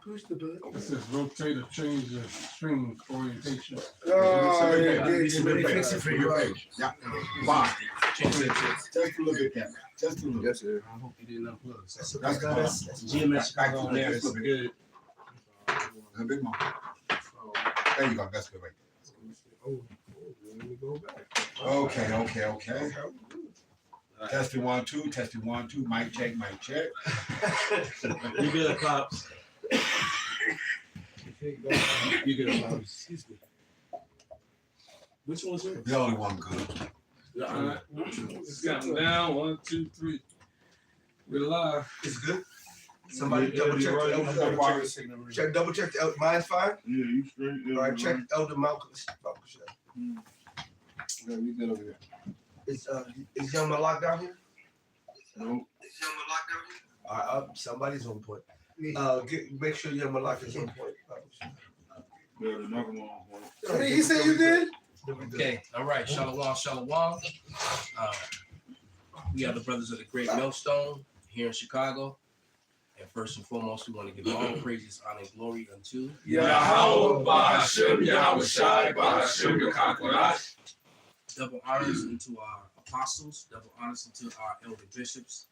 Push the button. It says rotate or change the string orientation. Oh, yeah, Fix it for you. Yeah. Why? Just to look at that. Just to look. Yes, sir. I hope you didn't unplug. That's GMS Chicago on there is good. a bit more. There you go. That's good right Oh, let me go back. there. Okay. Testing 1 2. Testing 1 2. Mic check. You good, Pops? You good, Pops? Excuse me. Which one's yours? The only one good. All right. It's gotten down. 1, 2, 3. We're live. It's good. Somebody Yeah, double check you're the right. elder. Double check the elder. Mine's fine. Yeah, you straight. All right, check Elder Malcolm. Yeah, we good over here. Is Young Malak down here? Nope. All right, somebody's on point. Make sure Young Malak is on point. Yeah, the number one. He said you did. Okay, all right. Shalom. We are the brothers of the Great Millstone here in Chicago. And first and foremost, we want to give all praises, honor, and glory unto Yahweh Ba'Hashem, Yahweh Shai, Ba'Hashem, Yakakorash. double honors unto our apostles, double honors unto our elder bishops.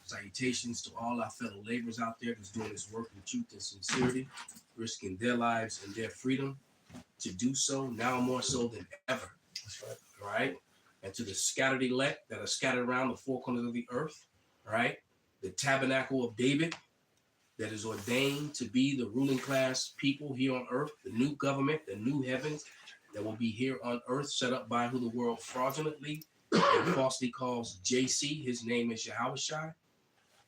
Salutations to all our fellow laborers out there that's doing this work with truth and sincerity, risking their lives and their freedom to do so now more so than ever. That's right. All right. And to the scattered elect that are scattered around the four corners of the earth, all right, the tabernacle of David that is ordained to be the ruling class people here on earth, the new government, the new heavens that will be here on earth, set up by who the world fraudulently and falsely calls JC. His name is Yahweh Shai,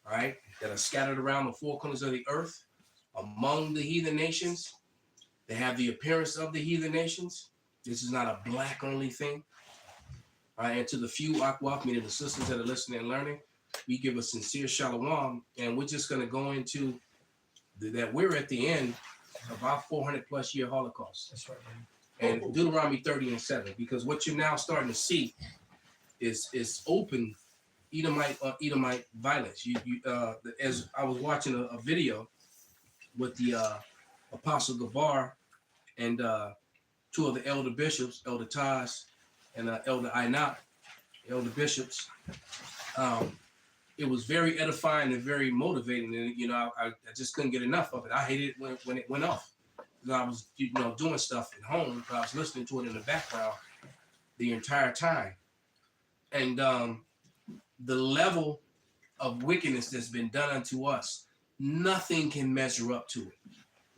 all right, that are scattered around the four corners of the earth among the heathen nations. They have the appearance of the heathen nations. This is not a black only thing. All right, and to the few Akwaf, meaning the sisters that are listening and learning, we give a sincere shalom, and we're just going to go into that we're at the end of our 400 plus year Holocaust. That's right, And Deuteronomy 30:7, because what you're now starting to see is open Edomite violence. As I was watching a video with the Apostle Gabar and two of the elder bishops, Elder Taz and Elder Ainat, elder bishops. It was very edifying and very motivating, and I just couldn't get enough of it. I hated it when it went off. I was doing stuff at home, but I was listening to it in the background the entire time, and the level of wickedness that's been done unto us, nothing can measure up to it.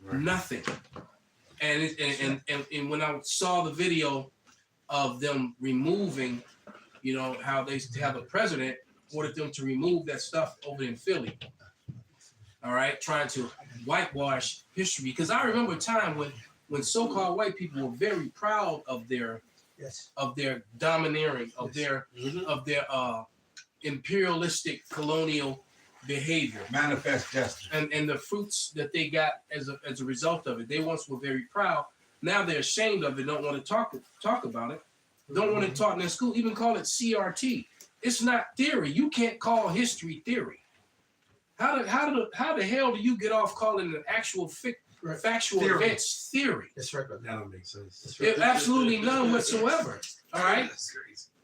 Right. Nothing. And when I saw the video of them removing, how they have the president ordered them to remove that stuff over in Philly. All right, trying to whitewash history, because I remember a time when so-called white people were very proud of their domineering, of their imperialistic colonial behavior, manifest justice, and the fruits that they got as a result of it. They once were very proud. Now they're ashamed of it. Don't want to talk about it. Don't want to talk in their school. Even call it CRT. It's not theory. You can't call history theory. How the hell do you get off calling an actual factual events theory? That's right. That don't make sense. Absolutely none whatsoever. All right.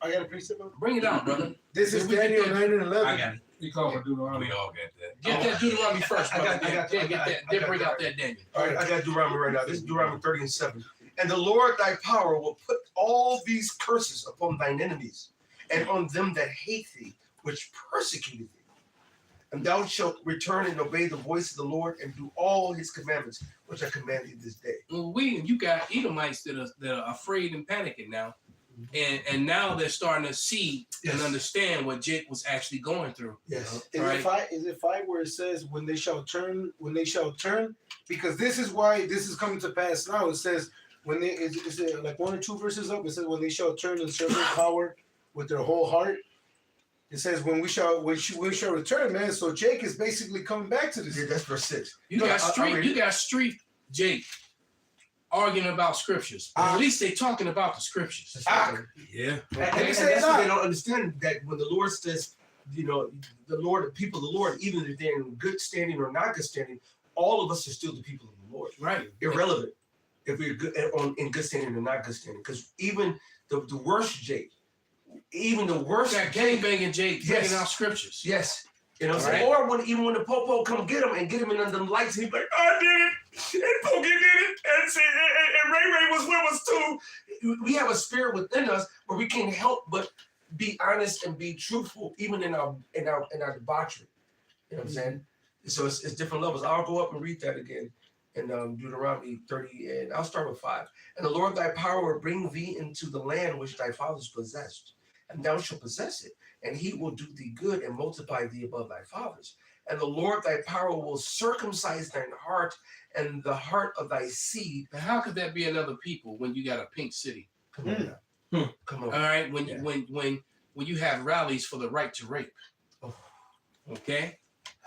I got a precept. Bring it out, brother. This is Daniel 9:11. I got it. You call it Deuteronomy. We all got that. Get that Deuteronomy first, brother. I got that. Then bring out that Daniel. All right, I got Deuteronomy right now. This is Deuteronomy 30:7. And the Lord thy power will put all these curses upon thine enemies, and on them that hate thee, which persecuted thee. And thou shalt return and obey the voice of the Lord, and do all his commandments, which I command thee this day. Well, you got Edomites that are afraid and panicking now. And now they're starting to see and understand what Jake was actually going through. Yes. Is it 5 where it says when they shall turn, because this is why this is coming to pass now. It says when they is it like 1 or 2 verses up, it says when they shall turn and serve their power with their whole heart. It says when we shall return, man. So Jake is basically coming back to this. Yeah, that's verse 6. You got street Jake arguing about scriptures. At least they talking about the scriptures. Yeah. And that's what they don't understand, that when the Lord says, the Lord, the people of the Lord, even if they're in good standing or not good standing, all of us are still the people of the Lord. Right. Irrelevant if we're good in good standing or not good standing. Because even the worst Jake, even the worst That gangbanging Jake Yes. bringing out scriptures. yes. You know what I'm Right. saying? Or when the popo come get him and get him in under them lights, and he's like, I did it, and Pokey did it, and Ray Ray was with us too. We have a spirit within us where we can't help but be honest and be truthful, even in our debauchery. You know what I'm saying? So it's different levels. I'll go up and read that again in Deuteronomy 30, and I'll start with 5. And the Lord thy power will bring thee into the land which thy fathers possessed, and thou shalt possess it, and he will do thee good and multiply thee above thy fathers. And the Lord thy power will circumcise thine heart and the heart of thy seed. Now, how could that be another people when you got a pink city? Come on now. Come on. All right, when Yeah. when you have rallies for the right to rape, Oh. okay,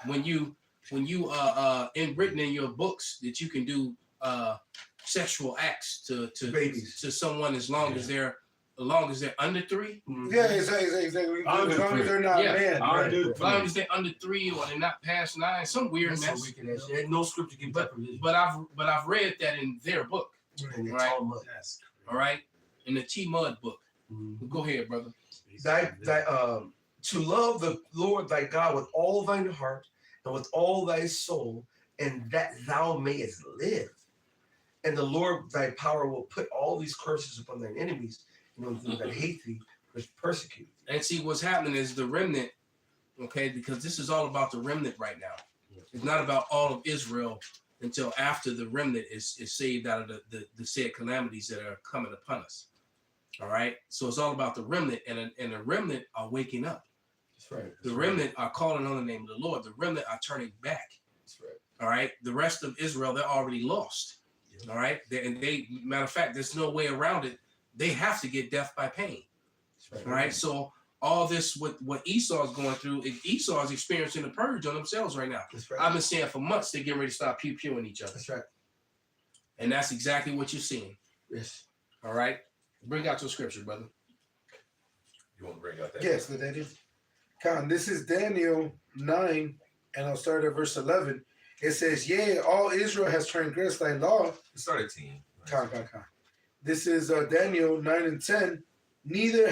when you in written in your books that you can do sexual acts to Babies. to someone as long as they're under 3, Mhm. Yeah, exactly. As long as they're not Yeah. men. Right. as long as they're under 3 or they're not past 9, some weird That's so mess. wicked ass shit. No scripture gives that provision. But I've read that in their book, And it's right. all mud. all right, in the T Mud book. Mhm. Go ahead, brother. To love the Lord thy God with all thine heart and with all thy soul, and that thou mayest live. And the Lord thy power will put all these curses upon thine enemies, and on them that hate thee, which persecute thee. And see, what's happening is the remnant, okay, because this is all about the remnant right now. It's not about all of Israel until after the remnant is saved out of the said calamities that are coming upon us. All right. So it's all about the remnant, and the remnant are waking up. That's right. The remnant are calling on the name of the Lord. The remnant are turning back. That's right. All right. The rest of Israel, they're already lost. All right. Matter of fact, there's no way around it. They have to get death by pain. That's All right. So all this, what Esau's going through, Esau is experiencing a purge on themselves right now. That's right. I've been saying for months they're getting ready to start pew-pewing each other. That's right. And that's exactly what you're seeing. Yes. All right. Bring out your scripture, brother. You want to bring out that? Yes, that is. Con, this is Daniel 9, and I'll start at verse 11. It says, yea, all Israel has transgressed thy law. Start at 10. Con. This is Daniel 9 and 10. Neither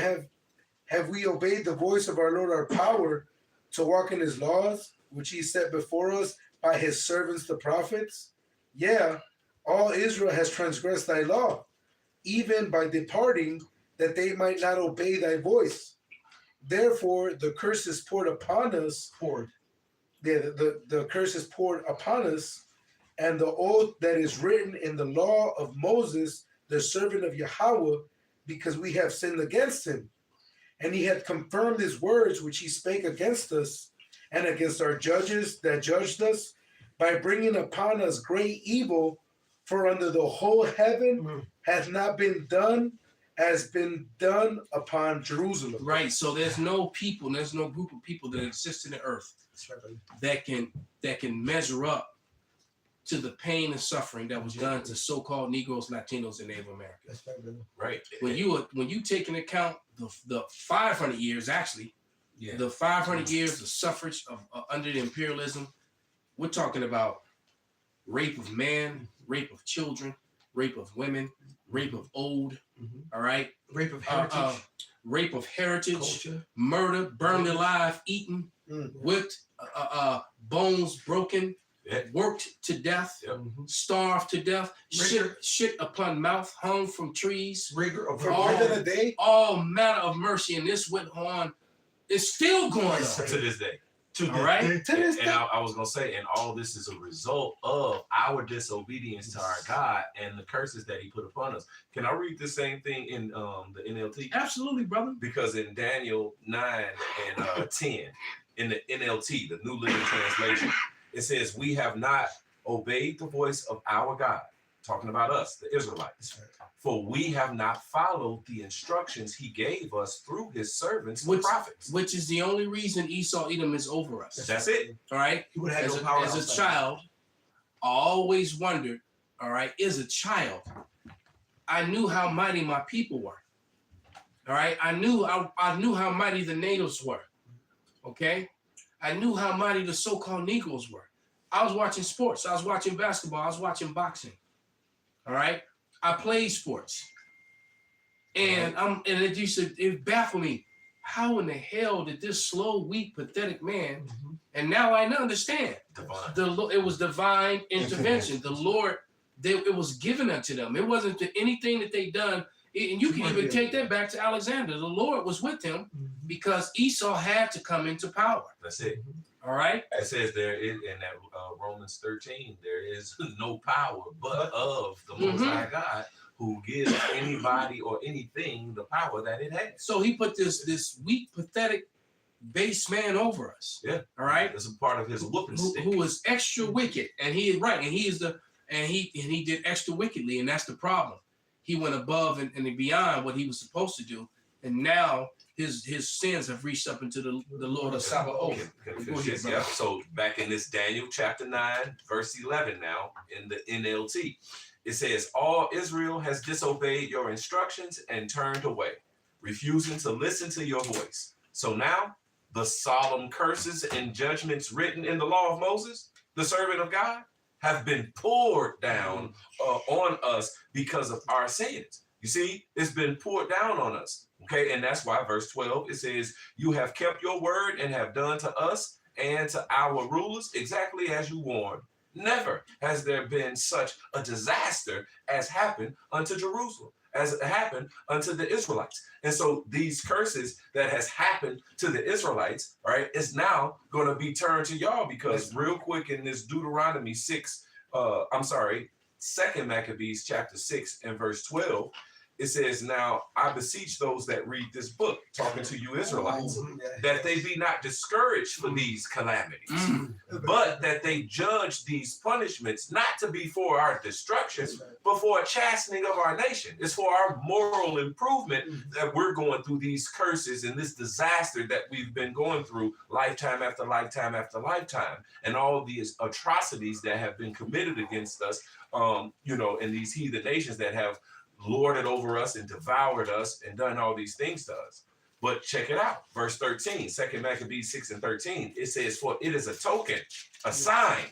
have we obeyed the voice of our Lord our power to walk in his laws, which he set before us by his servants the prophets. Yeah, all Israel has transgressed thy law, even by departing, that they might not obey thy voice. Therefore, the curse is poured upon us. The curse is poured upon us, and the oath that is written in the law of Moses, the servant of Yahweh, because we have sinned against him. And he had confirmed his words which he spake against us and against our judges that judged us, by bringing upon us great evil, for under the whole heaven hath not been done as been done upon Jerusalem. Right. So there's no people, there's no group of people that exist in the earth that can measure up to the pain and suffering that was done to so-called Negroes, Latinos, and Native Americans. That's right, brother. Right. When you take into account the 500 years, actually, the 500 years of suffrage of under the imperialism, we're talking about rape of man, rape of children, rape of women, rape of old. All right, Rape of heritage, rape of heritage, culture. murder, burned alive, eaten, whipped, bones broken, worked to death, starved to death, shit upon mouth, hung from trees, Rigor of For all- more than a day, all manner of mercy, and this went on. It's still going on. To this day. All right. to this And day. I was going to say, and all this is a result of our disobedience to our God and the curses that he put upon us. Can I read the same thing in the NLT? Absolutely, brother. Because in Daniel 9 and 10, in the NLT, the New Living Translation, it says, we have not obeyed the voice of our God, talking about us, the Israelites, for we have not followed the instructions he gave us through his servants, the prophets. Which is the only reason Esau Edom is over us. That's it. All right. He would have As, no power as a outside. child, I always wondered, all right, as a child, I knew how mighty my people were. All right. I knew how mighty the natives were. Okay. I knew how mighty the so-called Negroes were. I was watching sports. I was watching basketball. I was watching boxing. All right. I played sports. And it baffled me. How in the hell did this slow, weak, pathetic man? And now I understand. It was divine intervention. The Lord, it was given unto them. It wasn't anything that they done. And you can even take that back to Alexander. The Lord was with him because Esau had to come into power. That's it. All right. It says there in that Romans 13, there is no power but of the Most High God, who gives anybody or anything the power that it has. So he put this weak, pathetic base man over us. Yeah. All right. It's a part of his whooping stick. Who is extra wicked, and he is right, and he is he did extra wickedly, and that's the problem. He went above and beyond what he was supposed to do, and now his sins have reached up into the Lord of Sabaoth. Yeah. So back in this Daniel chapter 9, verse 11 now, in the NLT, it says, all Israel has disobeyed your instructions and turned away, refusing to listen to your voice. So now the solemn curses and judgments written in the law of Moses, the servant of God, have been poured down on us because of our sins. You see, it's been poured down on us. Okay, and that's why verse 12, it says, you have kept your word and have done to us and to our rulers exactly as you warned. Never has there been such a disaster as happened unto Jerusalem, as it happened unto the Israelites. And so these curses that has happened to the Israelites, right, is now going to be turned to y'all, because real quick in this Deuteronomy 2 Maccabees chapter 6 and verse 12, it says, now I beseech those that read this book, talking to you Israelites, that they be not discouraged for these calamities, but that they judge these punishments not to be for our destruction, but for a chastening of our nation. It's for our moral improvement that we're going through these curses and this disaster that we've been going through lifetime after lifetime after lifetime, and all these atrocities that have been committed against us, in these heathen nations that have lorded over us and devoured us and done all these things to us. But check it out. Verse 13, 2 Maccabees 6 and 13, it says, for it is a token, a sign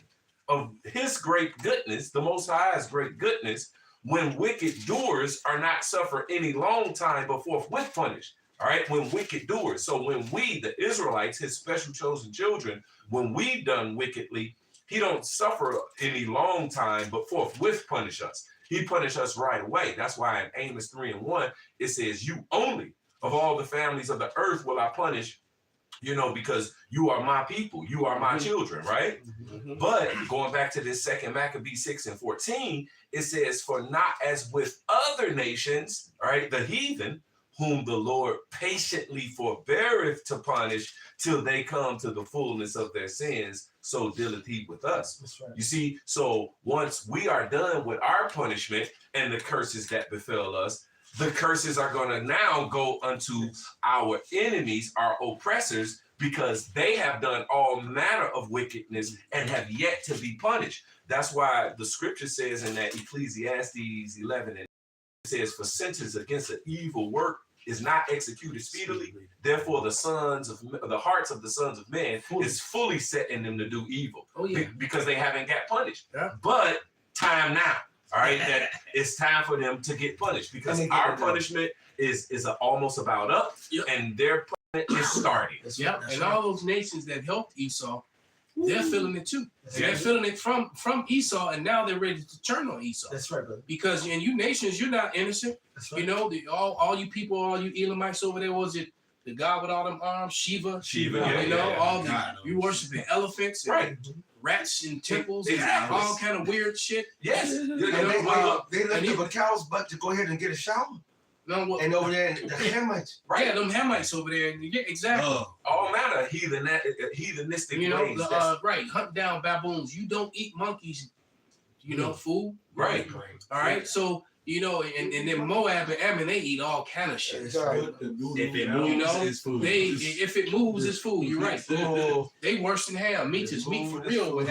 of his great goodness, the Most High's great goodness, when wicked doers are not suffer any long time but forthwith punished. All right, when wicked doers. So when we, the Israelites, his special chosen children, when we done wickedly, he don't suffer any long time but forthwith punish us. He punished us right away. That's why in Amos 3 and 1, it says, you only of all the families of the earth will I punish, because you are my people. You are my children, right? But going back to this 2 Maccabees 6 and 14, it says, for not as with other nations, all right, the heathen, whom the Lord patiently forbeareth to punish till they come to the fullness of their sins, so dealeth he with us. That's right. You see, so once we are done with our punishment and the curses that befell us, the curses are going to now go unto our enemies, our oppressors, because they have done all manner of wickedness and have yet to be punished. That's why the scripture says in that Ecclesiastes 11, and it says, for sentence against an evil work is not executed speedily. Therefore, the hearts of the sons of men is fully set in them to do evil, because they haven't got punished. Yeah. But time now, all right, that it's time for them to get punished, because our punishment is almost about up, and their punishment is starting. And all those nations that helped Esau, they're feeling it too. They're feeling it from Esau, and now they're ready to turn on Esau. That's right, brother. Because in you nations, you're not innocent. That's right. All you people, all you Elamites over there, was it the god with all them arms, Shiva? You worshiping elephants, right? Rats in temples, Exactly. and all kind of weird shit. Yes. They left a cow's butt to go ahead and get a shower. No, And over there, the Hamites. right? Yeah, them Hamites over there. Yeah, exactly. All manner of heathenistic ways. Right. Hunt down baboons. You don't eat monkeys. Food. Right. All right. So and then Moab and Ammon, they eat all kind of shit. If it moves, it's food. If it moves, it's food. You're right. They worse than ham. Meat is meat for real. With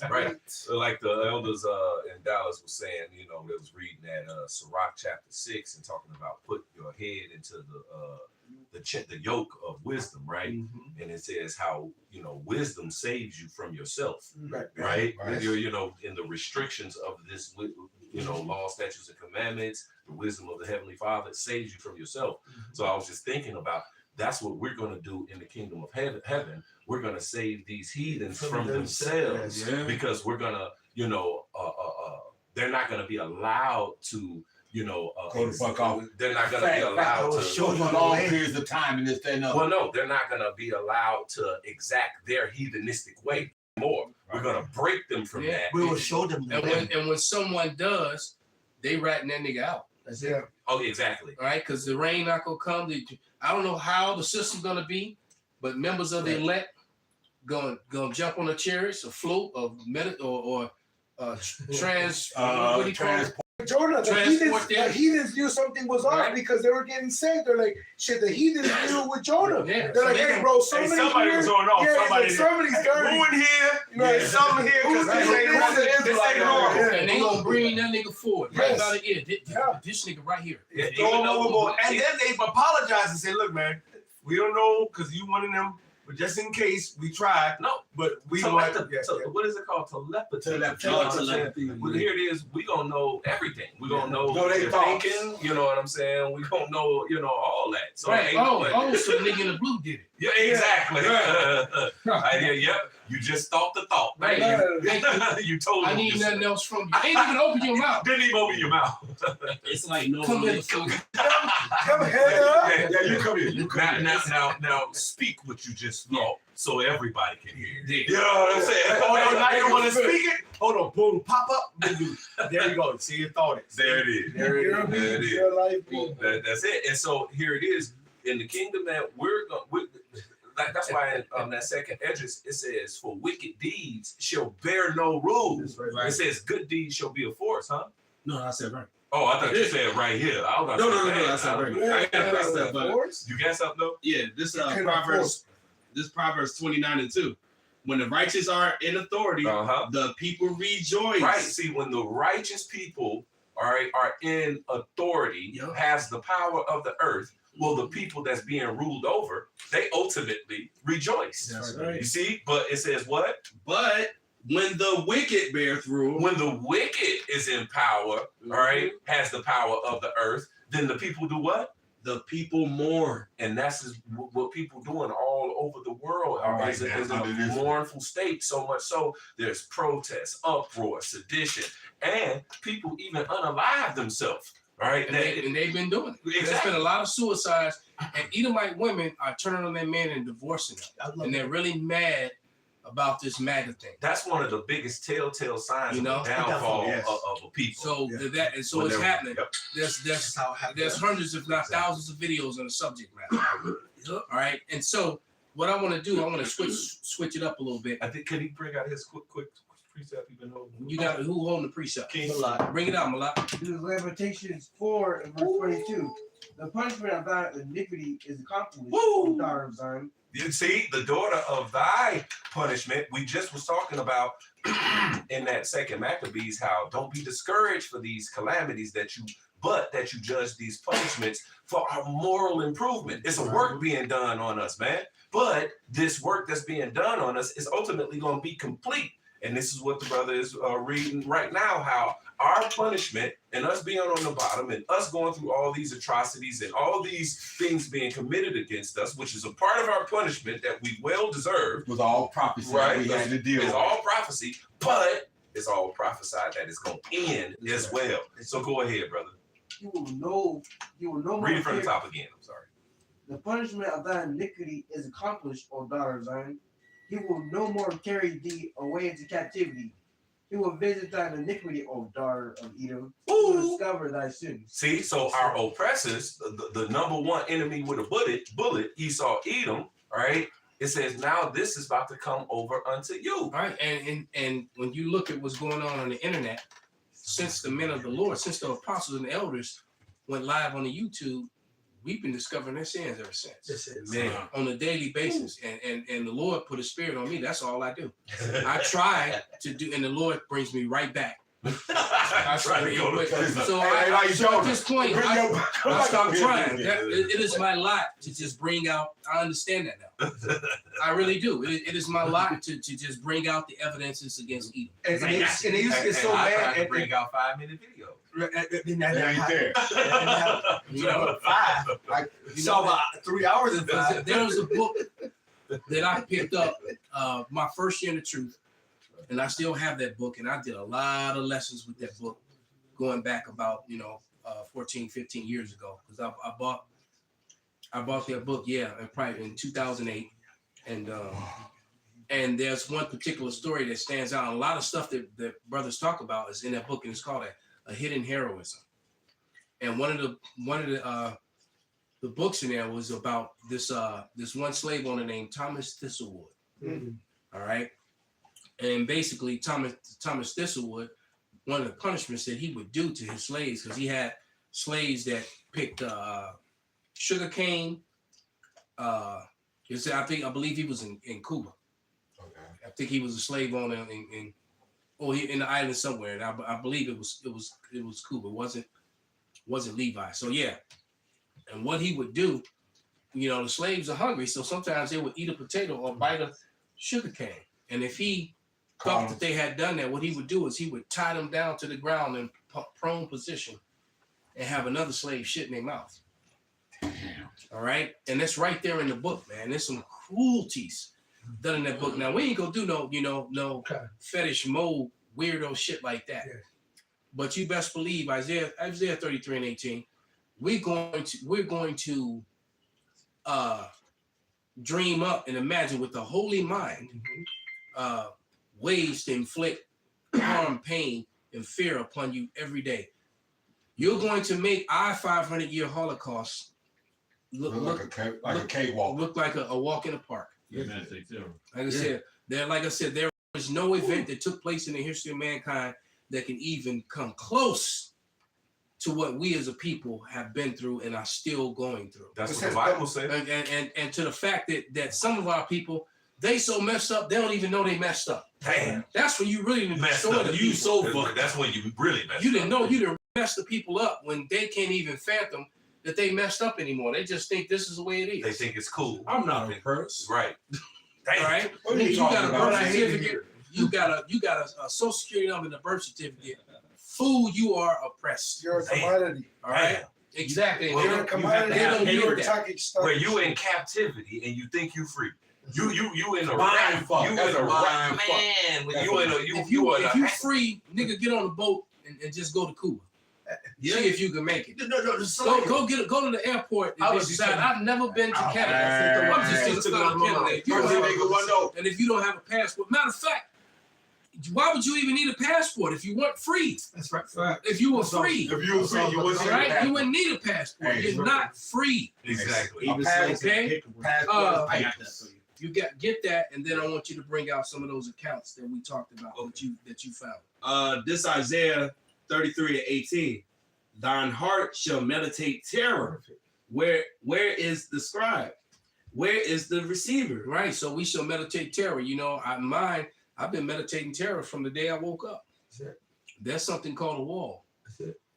Right. So like the elders in Dallas was saying, they was reading that Sirach chapter 6 and talking about put your head into the the yoke of wisdom, right? Mm-hmm. And it says how wisdom saves you from yourself, Right. right? Right. You're in the restrictions of this, law, statutes, and commandments. The wisdom of the Heavenly Father saves you from yourself. So I was just thinking about that's what we're going to do in the kingdom of heaven. We're going to save these heathens from themselves because we're going to, they're not going to be allowed to, Go the fuck off. They're not going to be allowed to show them long periods of time and this, that, and other. Well, no, they're not going to be allowed to exact their heathenistic way more. We're going to break them from that. We will show them. And when someone does, they ratting that nigga out. That's it. Oh, exactly. All right, because the rain not gonna come. I don't know how the system's gonna be, but members of the elect gonna jump on a chariot, a float, or trans. What do you call it? Jonah, the heathens knew something was off because they were getting saved. They're like, shit, the heathens knew it with Jonah. Yeah. They're like, hey, bro, somebody was going off. Somebody's dirty. Ruin here. Right. Something here. Because this ain't normal. And they gonna bring that nigga forward. Right about the ear. This nigga right here. Throw him overboard. And then they apologize and say, look, man, we don't know because you one of them. But just in case, we tried. No, but we what is it called? Telepathy. Telepathy. Well, here it is. We gonna know everything. We gonna know they they're thinking. You know what I'm saying? We gonna know, all that. So right. So the nigga in the blue did it. Yeah, exactly. Yep. You just thought the thought. Right. You told me. I need nothing else from you. Ain't even open your mouth. Didn't even open your mouth. It's like no. Come here. Yeah, you come here. Now, speak what you just thought, so everybody can hear. You know what I'm saying? Oh, no, now you want to speak it? Hold on, boom, pop up. There you go. See your thought. There it is. There it is. Your life. That's it. And so here it is in the kingdom that we're going. That's why in that second edges it says, "For wicked deeds shall bear no rule." Right. It says, "Good deeds shall be a force," huh? No, I said right. Oh, I thought you said right here. No, I said right. You got something though? Yeah, this Proverbs 29:2. When the righteous are in authority, the people rejoice. Right. See, when the righteous people are in authority, has the power of the earth. Well, the people that's being ruled over, they ultimately rejoice. That's right. You see, but it says what? But when the wicked beareth rule, when the wicked is in power, all right, has the power of the earth, then the people do what? The people mourn. And that's what people doing all over the world. Is a mournful state, so much so there's protests, uproar, sedition, and people even unalive themselves. Right, and they've been doing it. Exactly. There's been a lot of suicides, and Edomite women are turning on their men and divorcing them, and they're really mad about this MAGA thing. That's one of the biggest telltale signs of the downfall of a people. So it's happening. Yep. There's hundreds, if not thousands, of videos on the subject matter. All right, and so what I want to do, I want to switch it up a little bit. I think can he bring out his quick precept you've been holding? You got who holding the precept? Malak. Bring it out, Malak. This is Lamentations 4 and verse 22. The punishment of thy iniquity is accomplished, O daughter of Zion. You see, the daughter of thy punishment, we just was talking about in that second Maccabees, how don't be discouraged for these calamities that you judge these punishments for our moral improvement. It's a work being done on us, man. But this work that's being done on us is ultimately going to be complete. And this is what the brother is reading right now, how our punishment and us being on the bottom and us going through all these atrocities and all these things being committed against us, which is a part of our punishment that we well deserve. Was all prophecy, right? We had to deal with. It's all prophecy, but it's all prophesied that it's going to end as well. So go ahead, brother. You will know Read it from the top again. I'm sorry. The punishment of thy iniquity is accomplished, O daughter of Zion. He will no more carry thee away into captivity. He will visit thine iniquity, O daughter of Edom. He will discover thy sins. See, so our oppressors, the number one enemy with a bullet, Esau, Edom, all right? It says now this is about to come over unto you. All right, and when you look at what's going on the internet, since the men of the Lord, since the apostles and the elders went live on the YouTube, we've been discovering their sins ever since. Man, on a daily basis. And the Lord put a spirit on me. That's all I do. I try to do, and the Lord brings me right back. I try to go to So, Hey, like so at Jonah. this point, Bring I your- stopped trying. It is my lot to just bring out. I understand that now. I really do. It is my lot to just bring out the evidences against Edom. And they used to get so I mad tried to at bring out 5-minute videos. It ain't there. You know, I saw about 3 hours in five. there was a book that I picked up my first year in the truth, and I still have that book, and I did a lot of lessons with that book going back about 14, 15 years ago, because I bought that book, and probably in 2008, and there's one particular story that stands out. A lot of stuff that brothers talk about is in that book, and it's called a hidden heroism. And one of the books in there was about this one slave owner named Thomas Thistlewood. Mm-hmm. All right, and basically Thomas Thistlewood, one of the punishments that he would do to his slaves, because he had slaves that picked sugar cane. I believe he was in Cuba. Okay. I think he was a slave owner in the island somewhere, and I believe it was Cuba. It wasn't Levi. So yeah, and what he would do, the slaves are hungry, so sometimes they would eat a potato or bite a sugar cane, and if he thought that they had done that, what he would do is he would tie them down to the ground in prone position and have another slave shit in their mouth. All right, and that's right there in the book, man. There's some cruelties done in that book. Now we ain't gonna do no fetish mode weirdo shit like that. Yeah. But you best believe Isaiah 33 and 18. We're going to dream up and imagine with the holy mind ways to inflict harm, pain, and fear upon you every day. You're going to make our 500-year Holocaust look like a cakewalk. Look like a walk in the park. Like I said, there is no event that took place in the history of mankind that can even come close to what we as a people have been through and are still going through. That's what the Bible says. And to the fact that some of our people, they so messed up, they don't even know they messed up. Damn. That's when you really Messed destroy up. the You people. so fucked. That's when you really messed up. You didn't know you didn't mess the people up when they can't even fathom that they messed up anymore. They just think this is the way it is. They think it's cool. I'm not a purse. Right. All right. What are you You talking got a about? birth certificate. You got a social security number and a birth certificate. Fool, you are oppressed. You're a commodity. All right. Damn. Exactly. Well, You're a commodity. they don't You're get a that. target stock. Where you in captivity and you think you free. You in a Mind fuck. You That's in a mind fuck. man. When That's you a- in a If you free, nigga, get on a boat and just go to Cuba. See if you can make it. No, Go to the airport and I was decide. just- I've never been to Oh, Canada. I'm man. just gonna go to Canada. If you First don't thing have they go one know. and if you don't have a passport, matter of fact, why would you even need a passport if you weren't free? That's right. If you were free, If you were free, you wouldn't all see right, that. you wouldn't need a passport. Hey, You're not free. Exactly. A pass- Okay. passport. I got that for you. You get that, and then I want you to bring out some of those accounts that we talked about that you found. This Isaiah 33 and 18. Thine heart shall meditate terror. Where is the scribe? Where is the receiver? Right. So we shall meditate terror. I've been meditating terror from the day I woke up. There's something called a wall.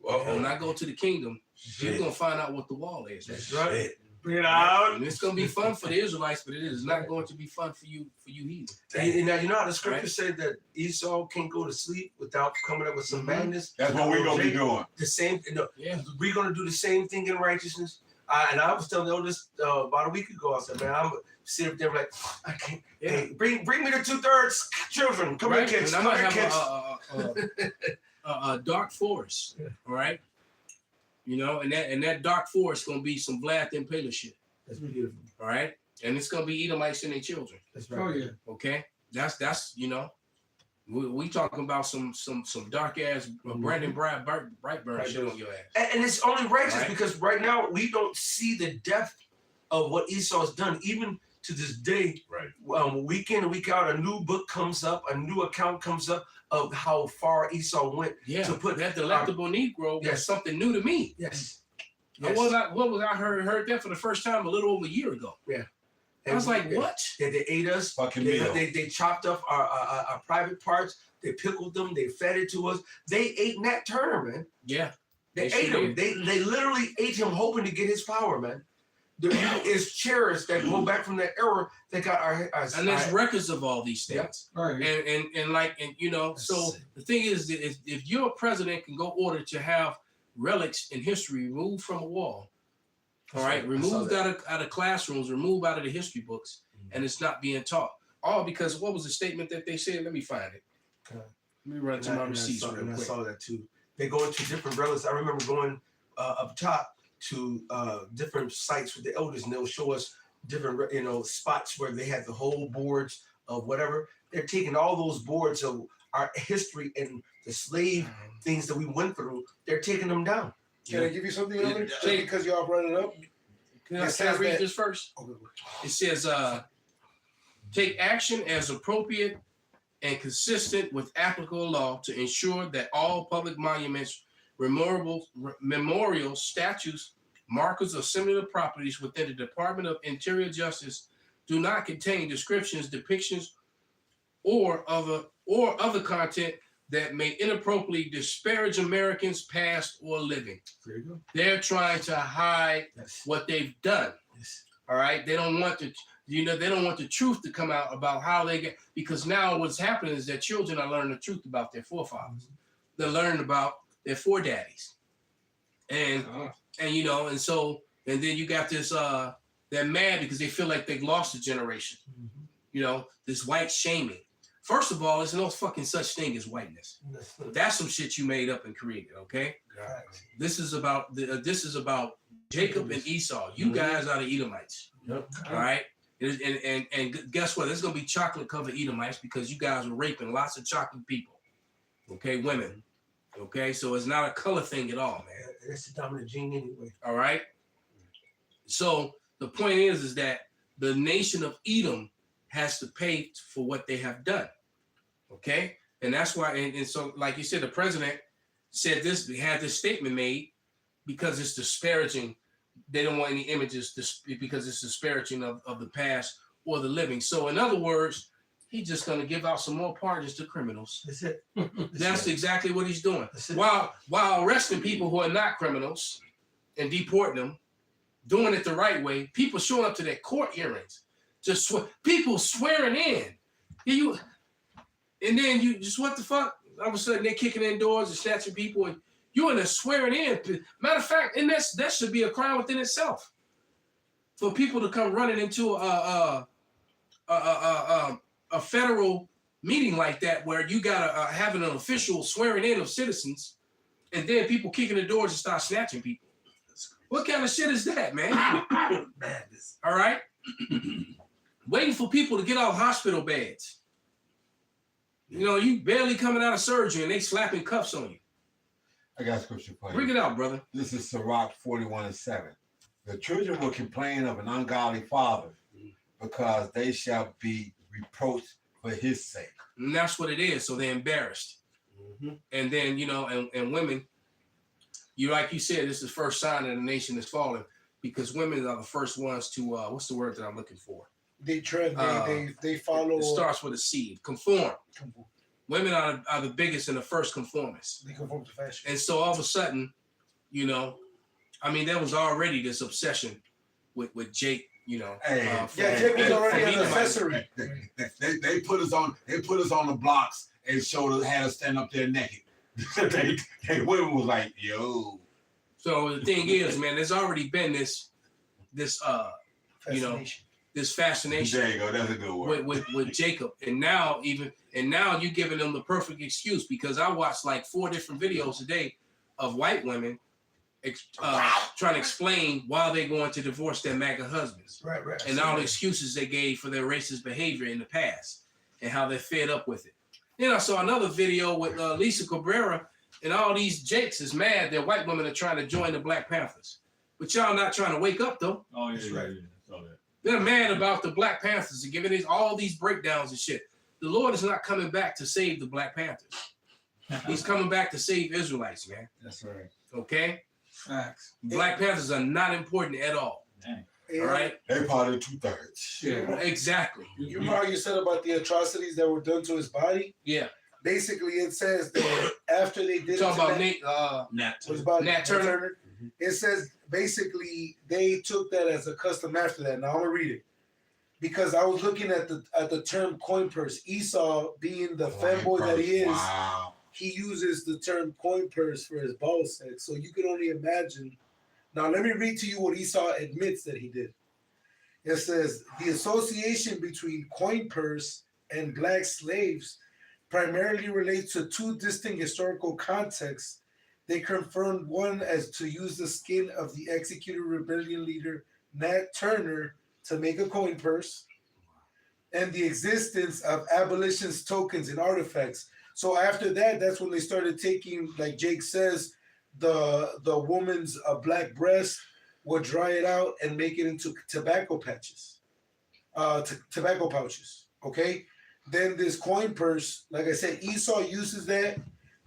When I go to the kingdom, you're gonna find out what the wall is. That's right. Bring it out. And it's gonna be fun for the Israelites, but it is not going to be fun for you either. And now you know how the scripture Right. said that Esau can't go to sleep without coming up with some madness. That's what we're gonna be doing. The same. Yeah. We're gonna do the same thing in righteousness. And I was telling you this about a week ago. I said, man, I'm sitting there like, I can't. Yeah. Hey, bring me the 2/3 children. Come here, Right? kids. And Come I here, might kids. have a dark forest. All right. And that dark forest gonna be some Vlad Impaler shit. That's beautiful. All right. And it's gonna be Edomites and their children. That's Oh yeah. Okay. That's we talking about some dark ass Brandon Brightburn shit on your ass. And it's only righteous Right. because right now we don't see the depth of what Esau's done. Even to this day, Right. week in and week out, a new book comes up, a new account comes up of how far Esau went Yeah. to put that delectable Negro was yes. something new to me. Yes. What was I heard that for the first time a little over a year ago. Yeah. I was like, what? They ate us. Fucking meal. They chopped up our private parts. They pickled them. They fed it to us. They ate Nat Turner, man. Yeah. They They ate sure him. They literally ate him, hoping to get his power, man. There is cherished that go back from that era that got our And there's records of all these things. Right. And you know, so the thing is that if your president can go order to have relics in history removed from a wall, all right, removed out of classrooms, removed out of the history books, and it's not being taught. All because what was the statement that they said? Let me find it. Okay. Let me run to my receipts real I quick. saw that too. They go into different relics. I remember going up top to different sites with the elders, and they'll show us different, spots where they had the whole boards of whatever. They're taking all those boards of our history and the slave things that we went through. They're taking them down. Can I give you something, Elder? Just Jake. because y'all brought it up. Can I says read that- this first? It says, take action as appropriate and consistent with applicable law to ensure that all public monuments, memorials, statues, markers, or similar properties within the Department of Interior Justice do not contain descriptions, depictions, or other content that may inappropriately disparage Americans past or living. There you go. They're trying to hide Yes. what they've done. Yes. All right. They don't want they don't want the truth to come out about how they get, because now what's happening is that children are learning the truth about their forefathers. They're learning about their foredaddies. And then you got this they're mad because they feel like they've lost a generation. This white shaming. First of all, there's no fucking such thing as whiteness. That's some shit you made up and created, okay? This is about Jacob and Esau. You guys are the Edomites. Yep. All right. And guess what? There's gonna be chocolate covered Edomites because you guys were raping lots of chocolate people. Okay, women. Okay, so it's not a color thing at all, man. It's the dominant gene anyway. All right. So the point is that the nation of Edom has to pay for what they have done. Okay, and that's why. And so, like you said, the president said this. They had this statement made because it's disparaging. They don't want any images because it's disparaging of the past or the living. So, in other words, he's just going to give out some more pardons to criminals. That's it. That's exactly what he's doing. That's it. While arresting people who are not criminals and deporting them, doing it the right way, people showing up to their court hearings, people swearing in. And then you just, what the fuck? All of a sudden they're kicking in doors and snatching people, and you're in there swearing in. Matter of fact, and that should be a crime within itself. For people to come running into a federal meeting like that, where you gotta having an official swearing in of citizens, and then people kicking the doors and start snatching people. What kind of shit is that, man? Madness. All right. Waiting for people to get off hospital beds. You barely coming out of surgery and they slapping cuffs on you. I got a scripture for you. Bring it out, brother. This is Sirach 41:7. The children will complain of an ungodly father because they shall be reproached for his sake. And that's what it is. So they're embarrassed. And then, and women, like you said, this is the first sign that the nation is falling because women are the first ones to, what's the word that I'm looking for? They tread. They follow. It starts with a C. Conform. Women are the biggest and the first conformists. They conform to fashion. And so all of a sudden, there was already this obsession with Jake, Hey, Jake was already an accessory. They put us on. They put us on the blocks and had us stand up there naked. they women was like, yo. So the thing is, man, there's already been this Fascination. this fascination. There you go. That's a good word. With Jacob, and now you're giving them the perfect excuse because I watched like 4 different videos a day of white women trying to explain why they're going to divorce their MAGA husbands, Right. and all the excuses they gave for their racist behavior in the past and how they're fed up with it. Then I saw another video with Lisa Cabrera and all these Jakes is mad that white women are trying to join the Black Panthers, but y'all not trying to wake up though. Oh, yeah, That's right. yeah. Saw that. They're mad about the Black Panthers and giving all these breakdowns and shit. The Lord is not coming back to save the Black Panthers. He's coming back to save Israelites, man. That's right. Okay? Facts. Black Panthers are not important at all. Dang. Yeah. All right. They part of 2/3. Yeah. Exactly. You remember how you said about the atrocities that were done to his body? Yeah. Basically, it says that after they did Talking about Nate, Nate. his body, Nat Turner. It says basically they took that as a custom after that. Now I'm gonna read it because I was looking at the term coin purse. Esau, being the fanboy that he is, Wow. he uses the term coin purse for his ball sack. So you can only imagine. Now let me read to you what Esau admits that he did. It says the association between coin purse and black slaves primarily relates to two distinct historical contexts. They confirmed one as to use the skin of the executed rebellion leader Nat Turner to make a coin purse, and the existence of abolitionist tokens and artifacts. So after that, that's when they started taking, like Jake says, the woman's black breast would dry it out and make it into tobacco pouches. Okay. Then this coin purse, like I said, Esau uses that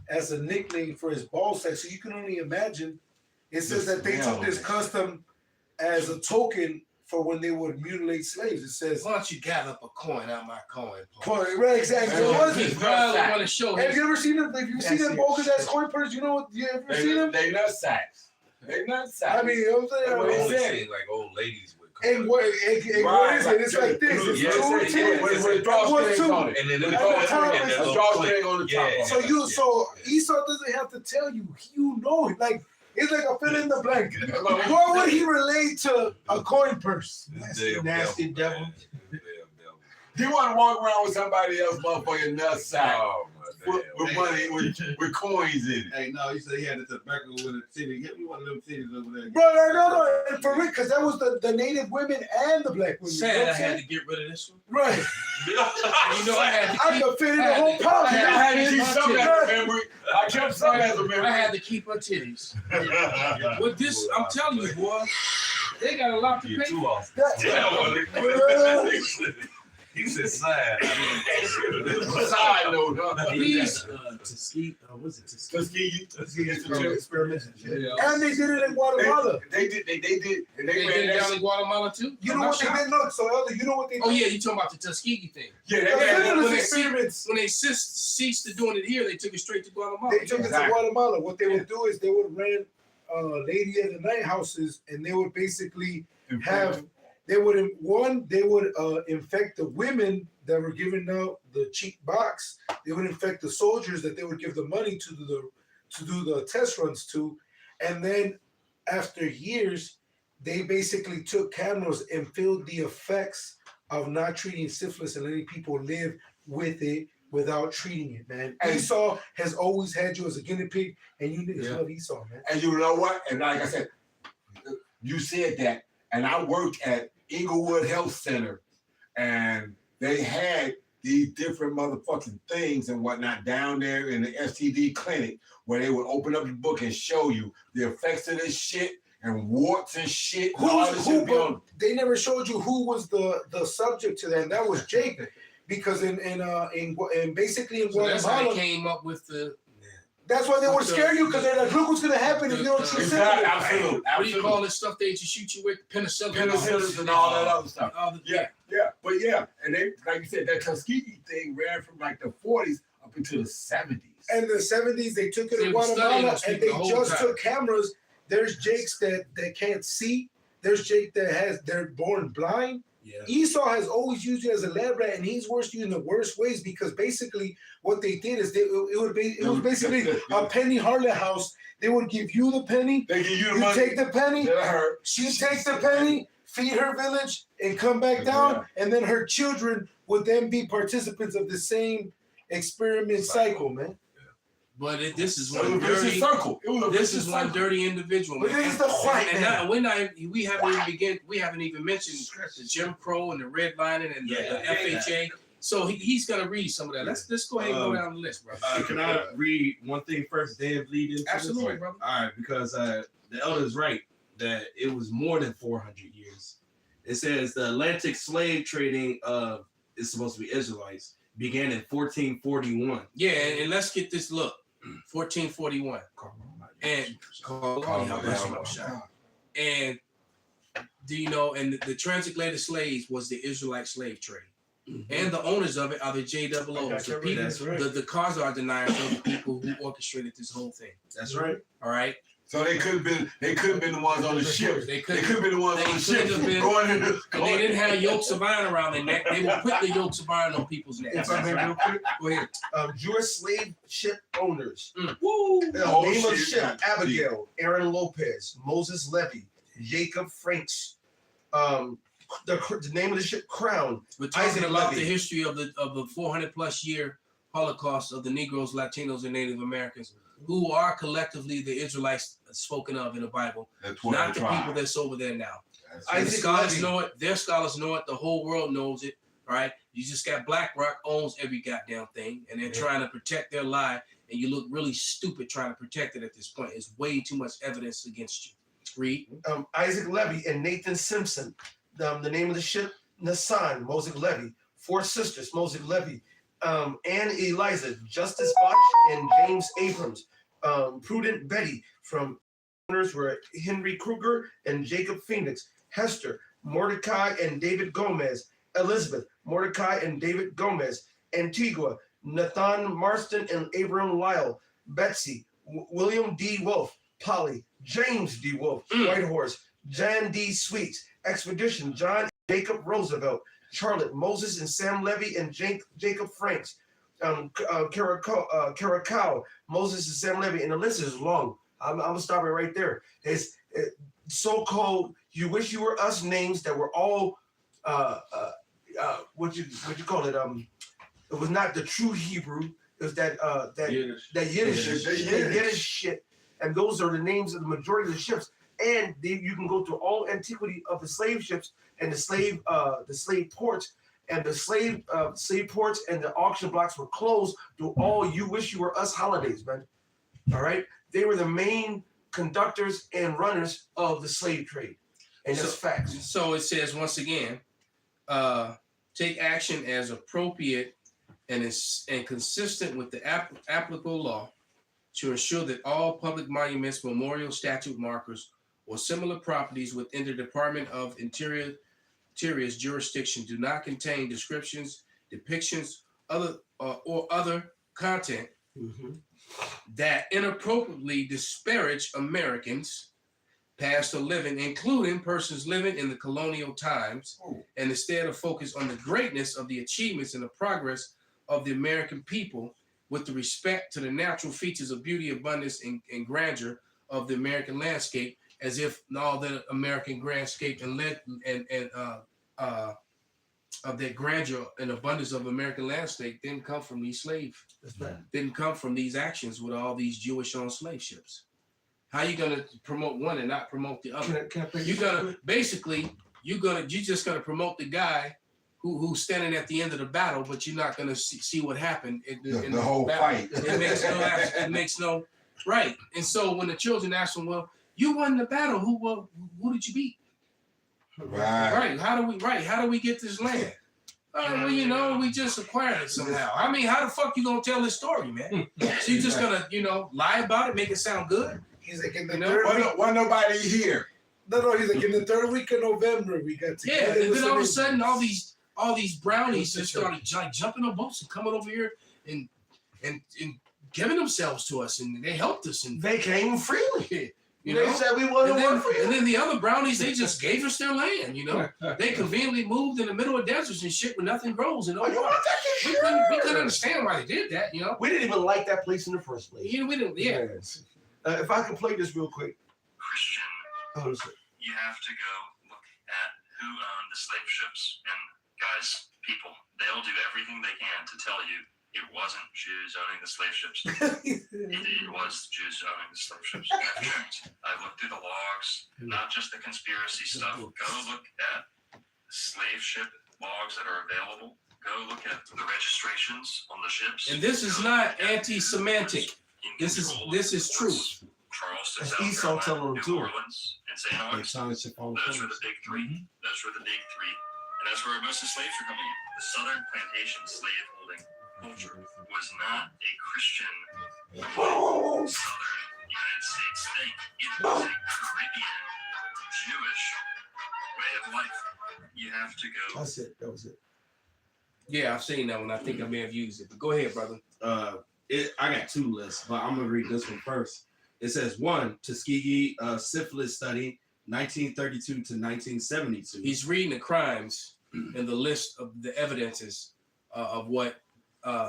as a nickname for his ball sack. So you can only imagine. It says that they took this custom as a token for when they would mutilate slaves. It says, Why don't you gather up a coin out of my coin? coin, right? Exactly. So what is He it? probably want to show Have his. you ever seen them? If you've seen them bogus ass coin purse, you know what? You ever seen them? They nut sacks. They nut sacks. I mean, you know what I'm I've saying? only said- seen like old ladies with. And what is it? It's like this. It's Yeah, two it's- yeah, titties. it's- with drawstrings on it. And then At the top, and it's then a little drawstring clip. on the top. Yeah, So Esau doesn't have to tell you. You know, like it's like a fill in the blank. What would he relate to a coin purse? Nasty devil. Damn devil. He want to walk around with somebody else motherfucking nut sack Oh my with damn. money, with coins in it. Hey, no, he said he had the tobacco with a titty. Get me one of them titties over there. Bro, no, and for real, because that was the native women and the black women. Sad You know I what I'm had saying? to get rid of this one. Right. You know, I had to I keep. could fit in I the had whole to- pouch. I had to keep my some titties. as a memory. I kept some as a memory. I had to keep her titties. With this, I'm telling you, boy, they got a lot to You're pay too for. off. He said sad. Side note, huh? Please. Tuskegee. Experiments. Yeah. And they did it in Guatemala. They did, and They they did ran it that down in shit. Guatemala too. You I'm know not what they shocked. did? Look, so Elder, you know what they did? Oh yeah, you talking about the Tuskegee thing? Yeah, The they ran fabulous when they experiments. When they ceased to doing it here, they took it straight to Guatemala. They took it to Exactly. Guatemala. What they would do is they would rent lady of the night houses, and they would basically have they would infect the women that were giving out the cheap box. They would infect the soldiers that they would give the money to do the test runs to, and then after years, they basically took cameras and filmed the effects of not treating syphilis and letting people live with it without treating it, man. And- Esau has always had you as a guinea pig, and you niggas Yeah. love Esau, man. And you know what? And like I said, you said that, and I worked at Inglewood Health Center, and they had these different motherfucking things and whatnot down there in the STD clinic where they would open up the book and show you the effects of this shit and warts and shit. And all this shit be on. They never showed you who was the subject to that, and that was Jake. Because in basically in So that's how Guatemala, they came up with the that's why they would scare you, because they're like, look what's gonna happen if you don't treat Exactly, syphilis. absolutely, what do you call absolutely. this stuff they used to shoot you with? Penicillin. Penicillins and all that other stuff. All the- Yeah, but and they, like you said, that Tuskegee thing ran from like the 40s up into the 70s. And in the 70s, they took it They to were studying Guatemala, those and people they the whole just time. took cameras. There's Jakes that can't see. There's Jake they're born blind. Yeah. Esau has always used you as a lab rat, and he's worse you in the worst ways, because basically what they did is it was basically a penny harlot house. They would give you the penny, They give you the you money. take the penny, Let her. she takes the penny, feed her village, and come back down, and then her children would then be participants of the same experiment cycle, man. But this is It was a one vicious dirty. circle. It was a This vicious is one circle. dirty individual, But man. this is the white And man. we haven't even mentioned the Jim Crow and the redlining and the FHA. So he's gonna read some of that. Let's go ahead and go down the list, bro. Can I read one thing first, then lead into this? Absolutely, brother. All right, because the elder is right that it was more than 400 years. It says the Atlantic slave trading of is supposed to be Israelites began in 1441. Yeah, and let's get this look. 1441. And and do you know? And the transatlantic slaves was the Israelite slave trade, and the owners of it are the JOOs, the people, That's right. the Khazar deniers are the people who orchestrated this whole thing. That's right. All right. So they could have been the ones on the ship. They They could. could have been the ones They on the could ship have been- going into. And they didn't have yokes of iron around their neck. They would put the yokes of iron on people's necks. If I may, real quick, Go ahead. Jewish slave ship owners. Woo. Oh, Name of the shit. ship: Abigail, Aaron Lopez, Moses Levy, Jacob Franks. The name of the ship: Crown. We're talking Isaac about Levy. the history of the 400+ year Holocaust of the Negroes, Latinos, and Native Americans, who are collectively the Israelites spoken of in the Bible, not the people that's over there now. The Isaac scholars Levy. know it. Their scholars know it. The whole world knows it. Right? You just got BlackRock owns every goddamn thing, and they're trying to protect their lie, and you look really stupid trying to protect it at this point. It's way too much evidence against you. Read. Isaac Levy and Nathan Simpson. The name of the ship: Nassan, Mosaic Levy. 4 sisters: Mosaic Levy, Anne Eliza, Justice Botch, and James Abrams. Prudent Betty. From owners were Henry Kruger and Jacob Phoenix. Hester, Mordecai and David Gomez. Elizabeth, Mordecai and David Gomez. Antigua, Nathan Marston and Abraham Lyle. Betsy, William D. Wolfe. Polly, James D. Wolfe. Whitehorse, Jan D. Sweets. Expedition, John Jacob Roosevelt. Charlotte, Moses and Sam Levy and Jacob Franks. Caracal, Moses and Sam Levy. And the list is long. I'm going to stop it right there. It's so-called you wish you were us names that were all what you call it? It was not the true Hebrew. It was that Yiddish shit. And those are the names of the majority of the ships. And you can go through all antiquity of the slave ships and the slave ports, and the slave ports and the auction blocks were closed to all you wish you were us holidays, man. All right, they were the main conductors and runners of the slave trade, and that's facts. So it says once again, take action as appropriate and consistent with the applicable law to ensure that all public monuments, memorials, statute markers, or similar properties within the Department of Interior's jurisdiction do not contain descriptions, depictions, or other content that inappropriately disparage Americans, past or living, including persons living in the colonial times, and instead of focus on the greatness of the achievements and the progress of the American people with the respect to the natural features of beauty, abundance, and grandeur of the American landscape, as if all the American landscape and of that grandeur and abundance of American landscape didn't come from these didn't come from these actions with all these Jewish-owned slave ships. How you gonna promote one and not promote the other? You're just gonna promote the guy who's standing at the end of the battle, but you're not gonna see what happened in The whole battle. fight. It makes no right. And so when the children ask them, well, you won the battle, who did you beat? Right. How do we get this land? Well, we just acquired it somehow. I mean, how the fuck you gonna tell this story, man? So you just gonna, lie about it, make it sound good? He's like in the third week. Why nobody here? No, he's like in the 3rd week of November. We got together. Yeah, and with then all of a some sudden, all these brownies just started jumping on boats and coming over here and giving themselves to us, and they helped us, and They came freely. you They know. said we want to work for you. And then the other brownies, they just gave us their land, They conveniently moved in the middle of deserts and shit where nothing grows and no water. We couldn't understand why they did that, We didn't even like that place in the first place. We didn't. Yeah. If I could play this real quick. Christian, Oh, listen. you have to go look at who owned the slave ships. And guys, people, they'll do everything they can to tell you it wasn't Jews owning the slave ships. It was Jews owning the slave ships. I've checked. I've looked through the logs, not just the conspiracy stuff. Go look at the slave ship logs that are available. Go look at the registrations on the ships. And this is not anti-Semitic. This is truth. Charleston, That's South Esau Carolina, telling them New too. Orleans, and St. Augustine. Those were the big three. Those were the big three. And that's where most of the slaves were coming in. The Southern plantation slave holding culture was not a Christian Southern United States thing. It was a Caribbean Jewish life, you have to go. That's it. That was it. Yeah, I've seen that one. I think I may have used it. But go ahead, brother. I got two lists, but I'm gonna read this one first. It says 1, Tuskegee syphilis study, 1932 to 1972. He's reading the crimes and the list of the evidences of what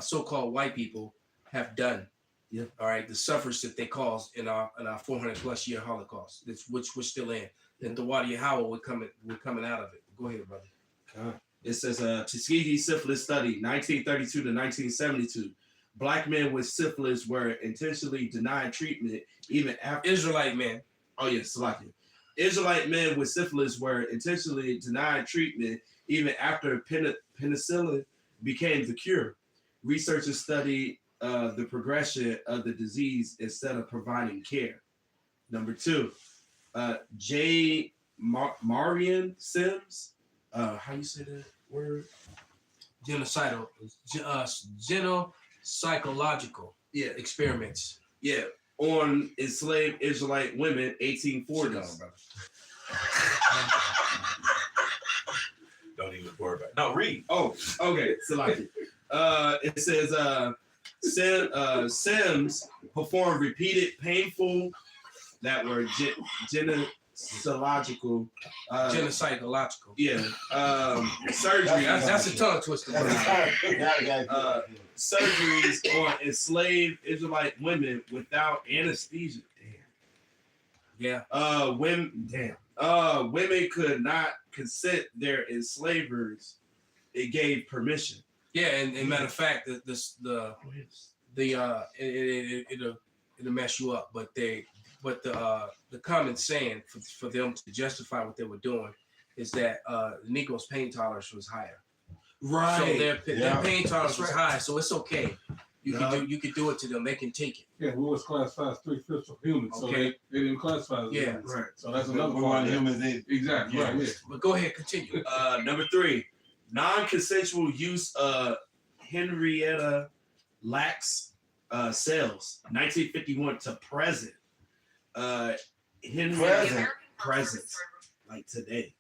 so-called white people have done. Yeah. All right, the suffrage that they caused in our 400+ year Holocaust, which we're still in. And the Wadi Howell we're coming out of it. Go ahead, brother. It says Tuskegee syphilis study, 1932 to 1972. Black men with syphilis were intentionally denied treatment even after Israelite men. Oh yes, Salakia. Israelite men with syphilis were intentionally denied treatment even after penicillin became the cure. Researchers studied the progression of the disease instead of providing care. Number 2, J. Marion Sims. How you say that word? Genocidal, psychological experiments. Yeah, on enslaved Israelite women, 1840s. Don't even worry about it. No, read. Oh, okay. So like it says Sims performed repeated painful that were genocidal surgery. That's a tongue twister. Surgeries on enslaved Israelite women without anesthesia. Yeah. Women could not consent their enslavers. It gave permission. Yeah, and matter of fact, it'll mess you up, but the common saying for them to justify what they were doing is that the Negroes' pain tolerance was higher. Right. So their pain tolerance was high, so it's okay. You can do it to them. They can take it. Yeah, we was classified as 3/5 of humans, so they didn't classify as humans. Right. So that's another We part. want humans. Exactly. Yeah. Right. Yeah. But go ahead, continue. Number 3, non-consensual use of Henrietta Lacks cells, 1951 to present. Present, like today.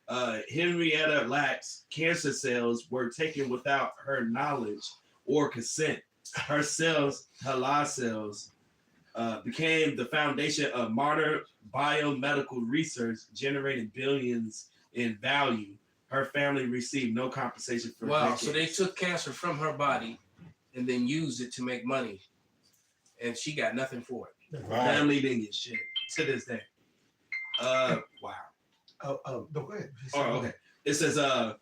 Henrietta Lacks cancer cells were taken without her knowledge or consent. Her cells, HeLa cells, became the foundation of modern biomedical research, generating billions in value. Her family received no compensation for decades. So they took cancer from her body and then used it to make money, and she got nothing for it. Family didn't get shit to this day. Wow. No, go ahead. Oh, okay. It says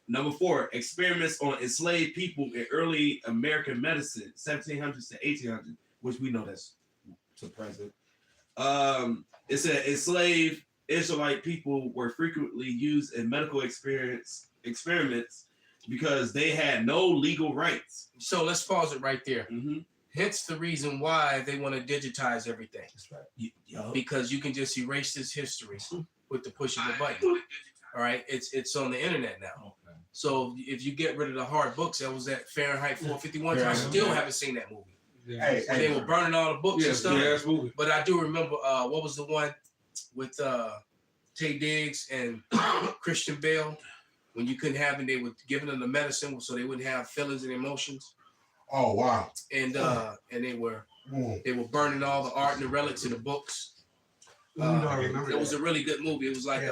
number 4, experiments on enslaved people in early American medicine, 1700s to 1800s, which we know that's to present. It said enslaved Israelite people were frequently used in medical experiments because they had no legal rights. So let's pause it right there. Mm-hmm. Hence the reason why they want to digitize everything. That's right. Because you can just erase this history with the push of a button. All right, it's on the internet now. Okay. So if you get rid of the hard books, that was at Fahrenheit 451. I still haven't seen that movie. Yeah. They were burning all the books and stuff. Yeah, movie. But I do remember what was the one with Tay Diggs and Christian Bale when you couldn't have them, they were giving them the medicine so they wouldn't have feelings and emotions. Oh wow! And they were burning all the art and the relics in the books. I remember it was a really good movie. It was like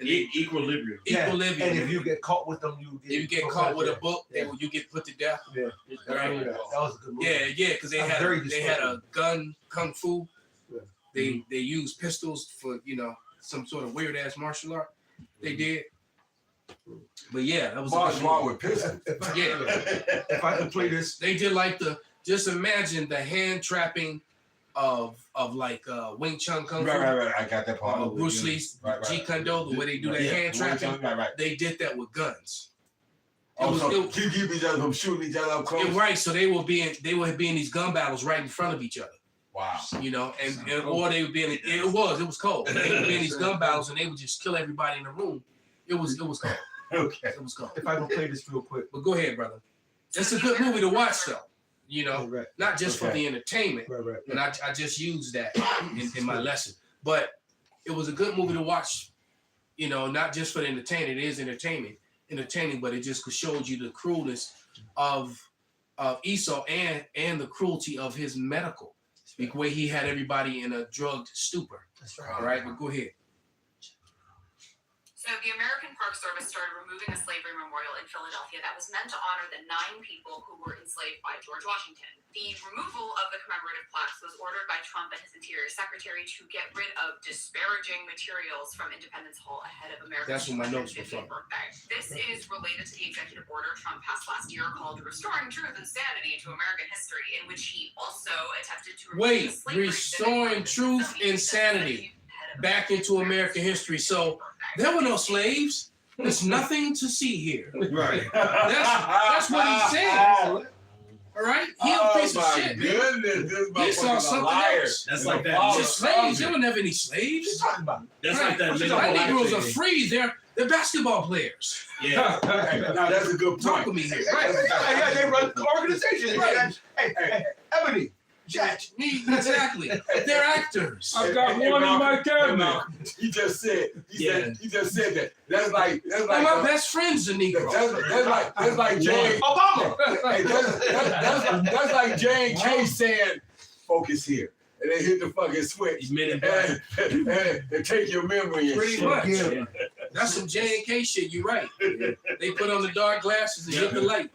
Equilibrium. Equilibrium. And if you get caught with them, you get caught with a book, you get put to death. Yeah. Right. That was a good movie. Yeah, because they had a gun, kung fu. Yeah. They used pistols for some sort of weird ass martial art. They did. But yeah, that was martial art with pistols. If I can play this, they did like just imagine the hand trapping of like Wing Chun Kung Fu. Right. I got that part. Bruce Lee's Jeet Kune Do, the way they do that hand trapping. Right. They did that with guns. Keep each other from shooting each other up close. Right, so they would be in these gun battles right in front of each other. Wow. Or they would be in it was cold. They would be in these gun battles and they would just kill everybody in the room. It was cold. Okay. It was cold. if I can play this real quick. But go ahead, brother. It's a good movie to watch though. Right. Not just for the entertainment. Right. And I just used that in my lesson. But it was a good movie to watch you know, not just for the entertainment. It is entertaining, but it just showed you the cruelness of Esau and the cruelty of his medical, the way he had everybody in a drugged stupor. That's All right, but go ahead. So the American Park Service started removing a slavery memorial in Philadelphia that was meant to honor the 9 people who were enslaved by George Washington. The removal of the commemorative plaques was ordered by Trump and his Interior Secretary to get rid of disparaging materials from Independence Hall ahead of America's 250th birthday. This is related to the executive order Trump passed last year called Restoring Truth and Sanity to American History, in which he also attempted to remove the slavery Restoring Truth and Sanity back into American history. So there were no slaves. There's nothing to see here. Right. That's what he said. All right? He a piece of shit. Goodness, this He saw motherfucker's a something liar. else. That's like that. The slaves, there were never any slaves. talking about? That's Right. like that. Black Lincoln Negroes are Black free. They're basketball players. Yeah. Now that's a good Talk point. with me here. Right. Right. Yeah, they run organizations. Right. Hey, Ebony, Jack. Exactly. They're actors. I've got Hey, one in Malcolm, my hey, cabinet. Malcolm, he just said that. That's like Well, my best friend's a Negro. that's like Jane. Obama. Hey, that's like Jane K saying, "Focus here," and then hit the fucking switch He's Men in Black. and take your memory and Pretty shit. much. Yeah. That's some J&K shit. You're right. They put on the dark glasses and hit the light.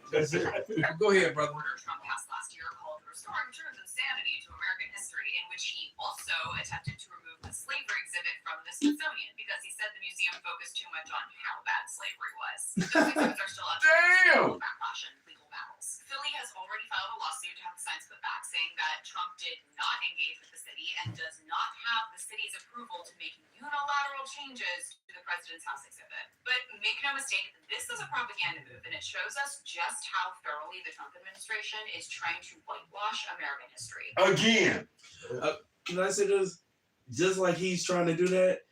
Go ahead, brother. Order Trump passed last year called Restoring Truth and Sanity to American History, in which he also attempted to remove the slavery exhibit from the Smithsonian because he said the museum focused too much on how bad slavery was. Those exhibits are still up Damn. for backlash and legal battles. Philly has already filed a lawsuit to have the signs put back saying that Trump did not engage with the city and does not have the city's approval to make unilateral changes to the president's house exhibit. But make no mistake, this is a propaganda move, and it shows us just how thoroughly the Trump administration is trying to whitewash American history. Again. Can I say this? Just like he's trying to do that,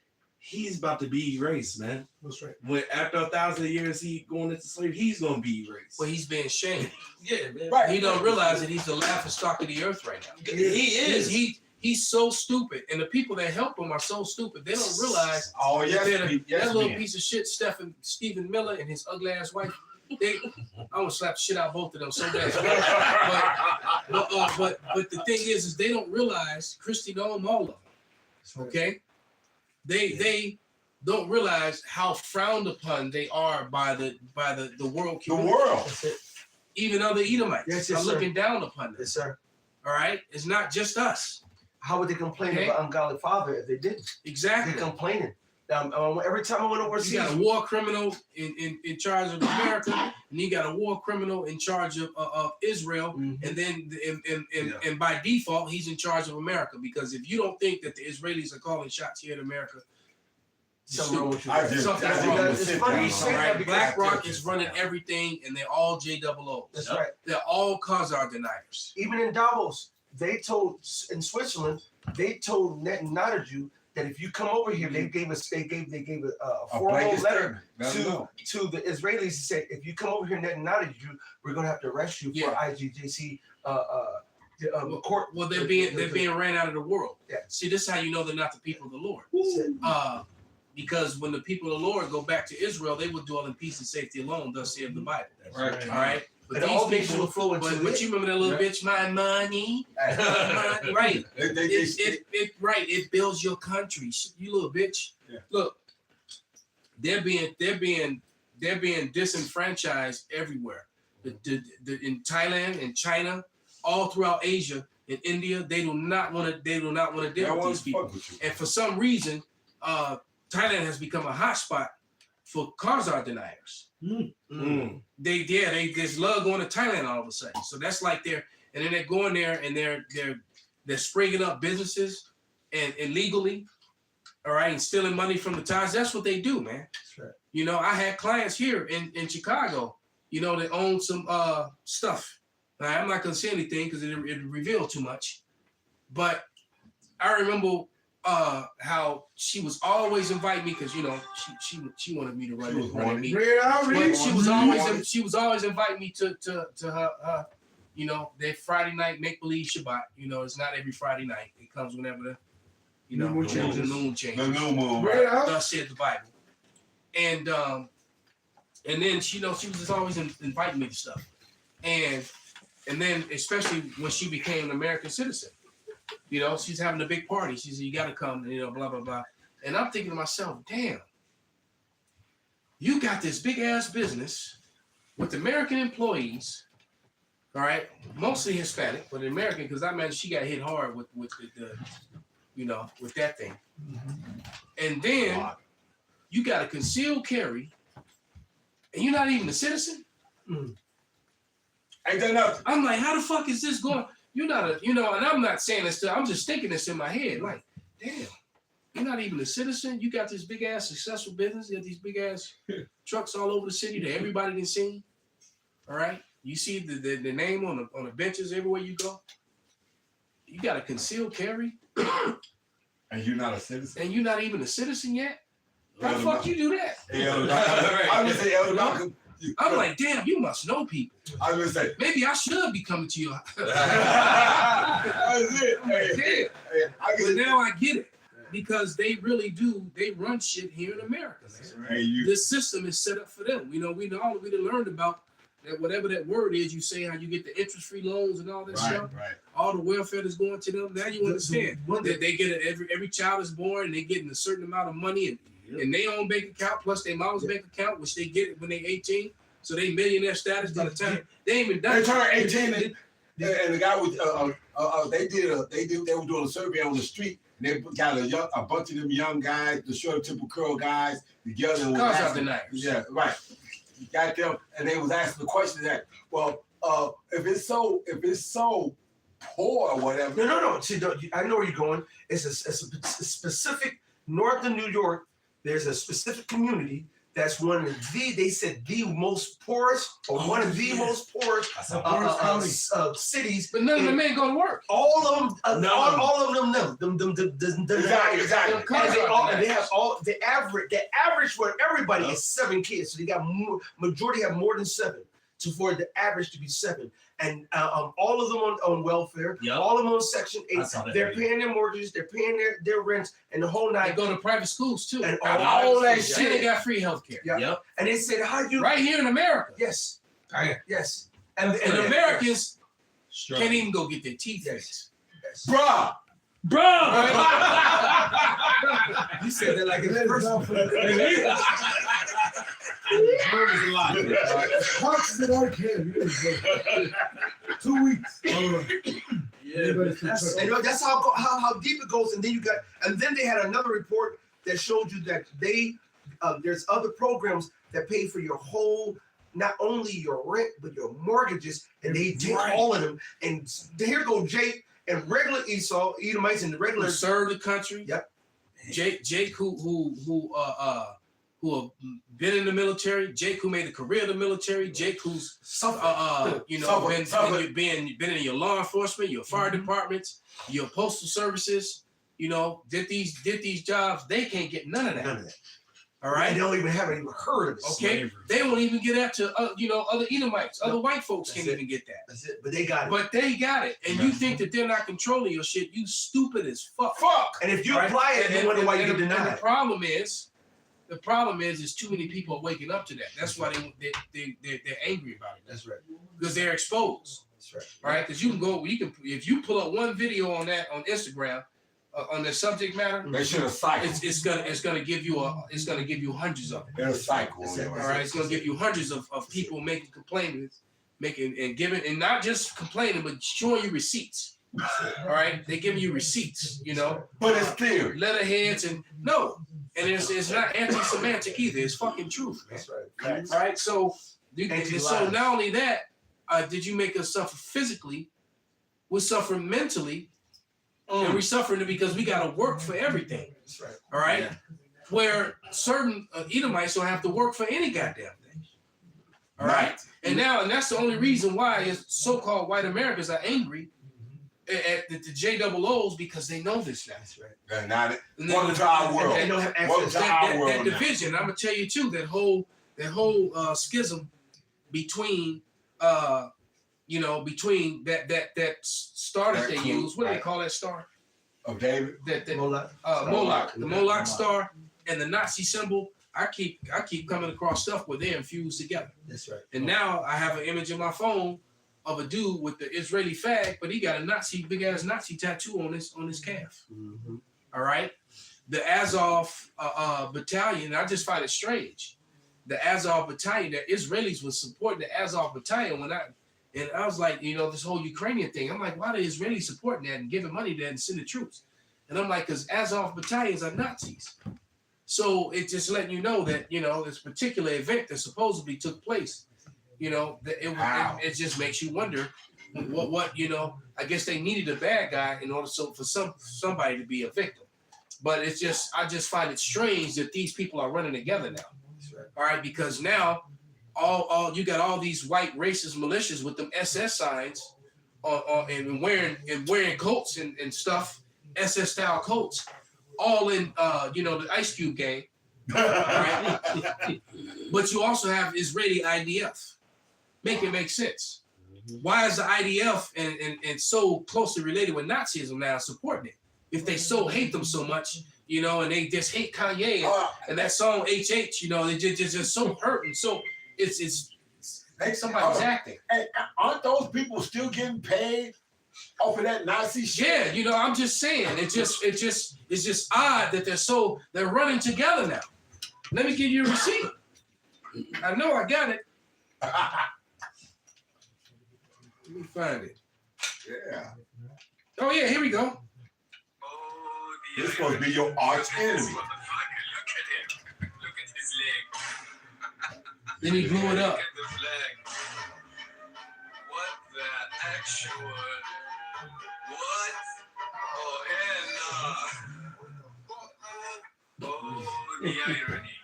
he's about to be erased, man. That's right. When after 1,000 years he going into slavery, he's gonna be erased. Well, he's being shamed. Yeah, man. Right. He don't realize that he's the laughing stock of the earth right now. He is. He's so stupid, and the people that help him are so stupid. They don't realize Oh that yes, that little man. piece of shit, Stephen Miller and his ugly ass wife. I would slap the shit out of both of them so bad. But the thing is they don't realize Christy Dome all of them. Okay, they don't realize how frowned upon they are by the world The community. world. That's it. Even other Edomites Yes, are sir. looking down upon them. Yes, sir. All right, it's not just us. How would they complain Okay. about ungodly father if they didn't? Exactly. They're complaining. Every time I went You overseas, got a war criminal in charge of America, and you got a war criminal in charge of Israel, Mhm. and then and by default he's in charge of America, because if you don't think that the Israelis are calling shots here in America, something wrong with you. I just- Something I wrong. just It's sit funny down you on say it. that right? because BlackRock is running everything, and they're all JOOs. That's right. They're all Khazar deniers. Even in Davos, they told in Switzerland, they told Netanyahu that if you come over here, they gave a formal blanket letter statement. Let 'em know. to the Israelis to say, if you come over here, Netanyahu, we're gonna have to arrest you Yeah. for IGJC court. Well, they're being ran out of the world. Yeah. See, this is how you know they're not the people of the Lord. Because when the people of the Lord go back to Israel, they will dwell in peace and safety alone, thus saith the Bible. Right. All right. But And these all nations will people, flow into but it. you remember that little bitch, my money, right? It builds your country. You little bitch. Yeah. Look, they're being disenfranchised everywhere. In Thailand and China, all throughout Asia, in India, they do not want to deal with these people. And for some reason, Thailand has become a hotspot for Khazar deniers. They just love going to Thailand all of a sudden. So that's like and then they're going there and they're springing up businesses and illegally, all right, and stealing money from the Thais. That's what they do, man. That's right. You know, I had clients here in Chicago, you know, that own some stuff. Now, I'm not gonna say anything because it revealed too much, but I remember how she was always inviting me because, you know, she wanted me to run a meeting. But she was always inviting me to her you know, their Friday night make believe Shabbat. You know, it's not every Friday night. It comes whenever the moon changes. The new moon. Right. Thus said the Bible. And then she was just always inviting me to stuff, and then especially when she became an American citizen, she's having a big party. She said, "You got to come," blah blah blah. And I'm thinking to myself, damn, you got this big ass business with American employees, all right, mostly Hispanic, but American, because I imagine she got hit hard with the with that thing. And then you got a concealed carry, and you're not even a citizen. Ain't that nothing? I'm like, how the fuck is this going? You're not and I'm not saying this. I'm just thinking this in my head. Like, damn, you're not even a citizen. You got this big ass successful business. You got these big ass trucks all over the city that everybody can see. All right, you see the name on the benches everywhere you go. You got a concealed carry, and you're not a citizen. And you're not even a citizen yet. How the fuck you do that? I'm like, damn, you must know people. I was gonna say, maybe I should be coming to you. But now I get it. Because they really do, they run shit here in America. This system is set up for them. We learned about that, whatever that word is, you say how you get the interest-free loans and all that stuff. Right. All the welfare that's going to them. Now you understand that they get it, every child is born and they getting a certain amount of money in their own bank account plus their mom's bank account, which they get when they 18. So they millionaire status by the time they ain't even done. They turn 18 and the guy was they were doing a survey on the street. And they got a bunch of them young guys, the short temple curl guys together. Yeah, right. You got them, and they was asking the question that, well, if it's so poor or whatever. No. See, I know where you're going. It's a specific north of New York. There's a specific community that's one of the most poorest or one of the most poorest cities. But none of them ain't gonna work. All of them, all of them, no. Exactly. And they have all the average for everybody is 7 kids. So they got majority have more than 7. So for the average to be 7. And all of them on welfare, all of them on Section 8. They're paying their mortgages, they're paying their rents, and the whole night. They go to private schools too. And all that shit. And they got free healthcare. Yep. And they said, how you right here in America? Yes. Yes. And Americans can't even go get their teeth fixed. Bruh. You said that like it's personal. Murder's a lot. Punches in our camp. 2 weeks. That's how deep it goes. And then they had another report that showed you that there's other programs that pay for your whole, not only your rent but your mortgages, and they take all of them. And here go Jake and regular Esau, Edomites, and the regular who served the country. Yep. Jake who have been in the military. Jake who made a career in the military. Jake who's been in your law enforcement, your fire departments, your postal services. Did these jobs. They can't get none of that. All right, they don't even haven't even heard of it. Okay, they won't even get that to other Edomites, other white folks can't even get that. That's it. But they got it. But they got it, and you think that they're not controlling your shit? You stupid as fuck. And if you apply it, you wonder why you get denied. The problem is too many people are waking up to that. That's why they're angry about it. That's right. Because they're exposed. That's right. Right? Because if you pull up one video on that on Instagram. On the subject matter, they should have cycled. It's gonna give you hundreds of them. They're a cycle. All right, it's gonna give you hundreds of people making complaints, and not just complaining, but showing you receipts. All right, they giving you receipts, But it's theory. Letterheads and it's not anti-semantic either. It's fucking truth. That's right. All right, so not only that, did you make us suffer physically? We're suffering mentally. And we're suffering because we got to work for everything. That's right. All right? Yeah. Where certain Edomites don't have to work for any goddamn thing. All right? And that's the only reason why so-called white Americans are angry at the JOOs, because they know this now. That's right. Welcome to our world. They don't have access to that division. I'm going to tell you, too, that whole schism between between that star that they use. What do they call that star? Of David? Moloch. Moloch. The Moloch star and the Nazi symbol. I keep coming across stuff where they're infused together. That's right. And now I have an image in my phone of a dude with the Israeli flag, but he got a big ass Nazi tattoo on his calf. Mm-hmm. All right. The Azov battalion, I just find it strange. The Azov battalion, the Israelis was supporting the Azov battalion and I was like, this whole Ukrainian thing. I'm like, why are the Israelis supporting that and giving money to that and sending troops? And I'm like, because Azov battalions are Nazis. So it just letting you know that, this particular event that supposedly took place, it just makes you wonder what I guess they needed a bad guy in order for somebody to be a victim. But I just find it strange that these people are running together now. Right. All right, because now all you got all these white racist militias with them SS signs and wearing coats and stuff, SS style coats, all in the Ice Cube gang. Right? But you also have Israeli IDF. Make it make sense. Why is the IDF and so closely related with Nazism now supporting it? If they so hate them so much, and they just hate Kanye and that song HH, they just so hurt and so it's somebody's acting. Hey, aren't those people still getting paid off of that Nazi shit? Yeah, I'm just saying it's just odd that they're running together now. Let me give you a receipt. I know I got it. Let me find it. Yeah. Oh yeah, here we go. This is supposed to be your arch enemy. Look at him. Look at his leg. Then he blew it up. Look at the flag. What the actual? What? Oh, hell no. Oh, the irony.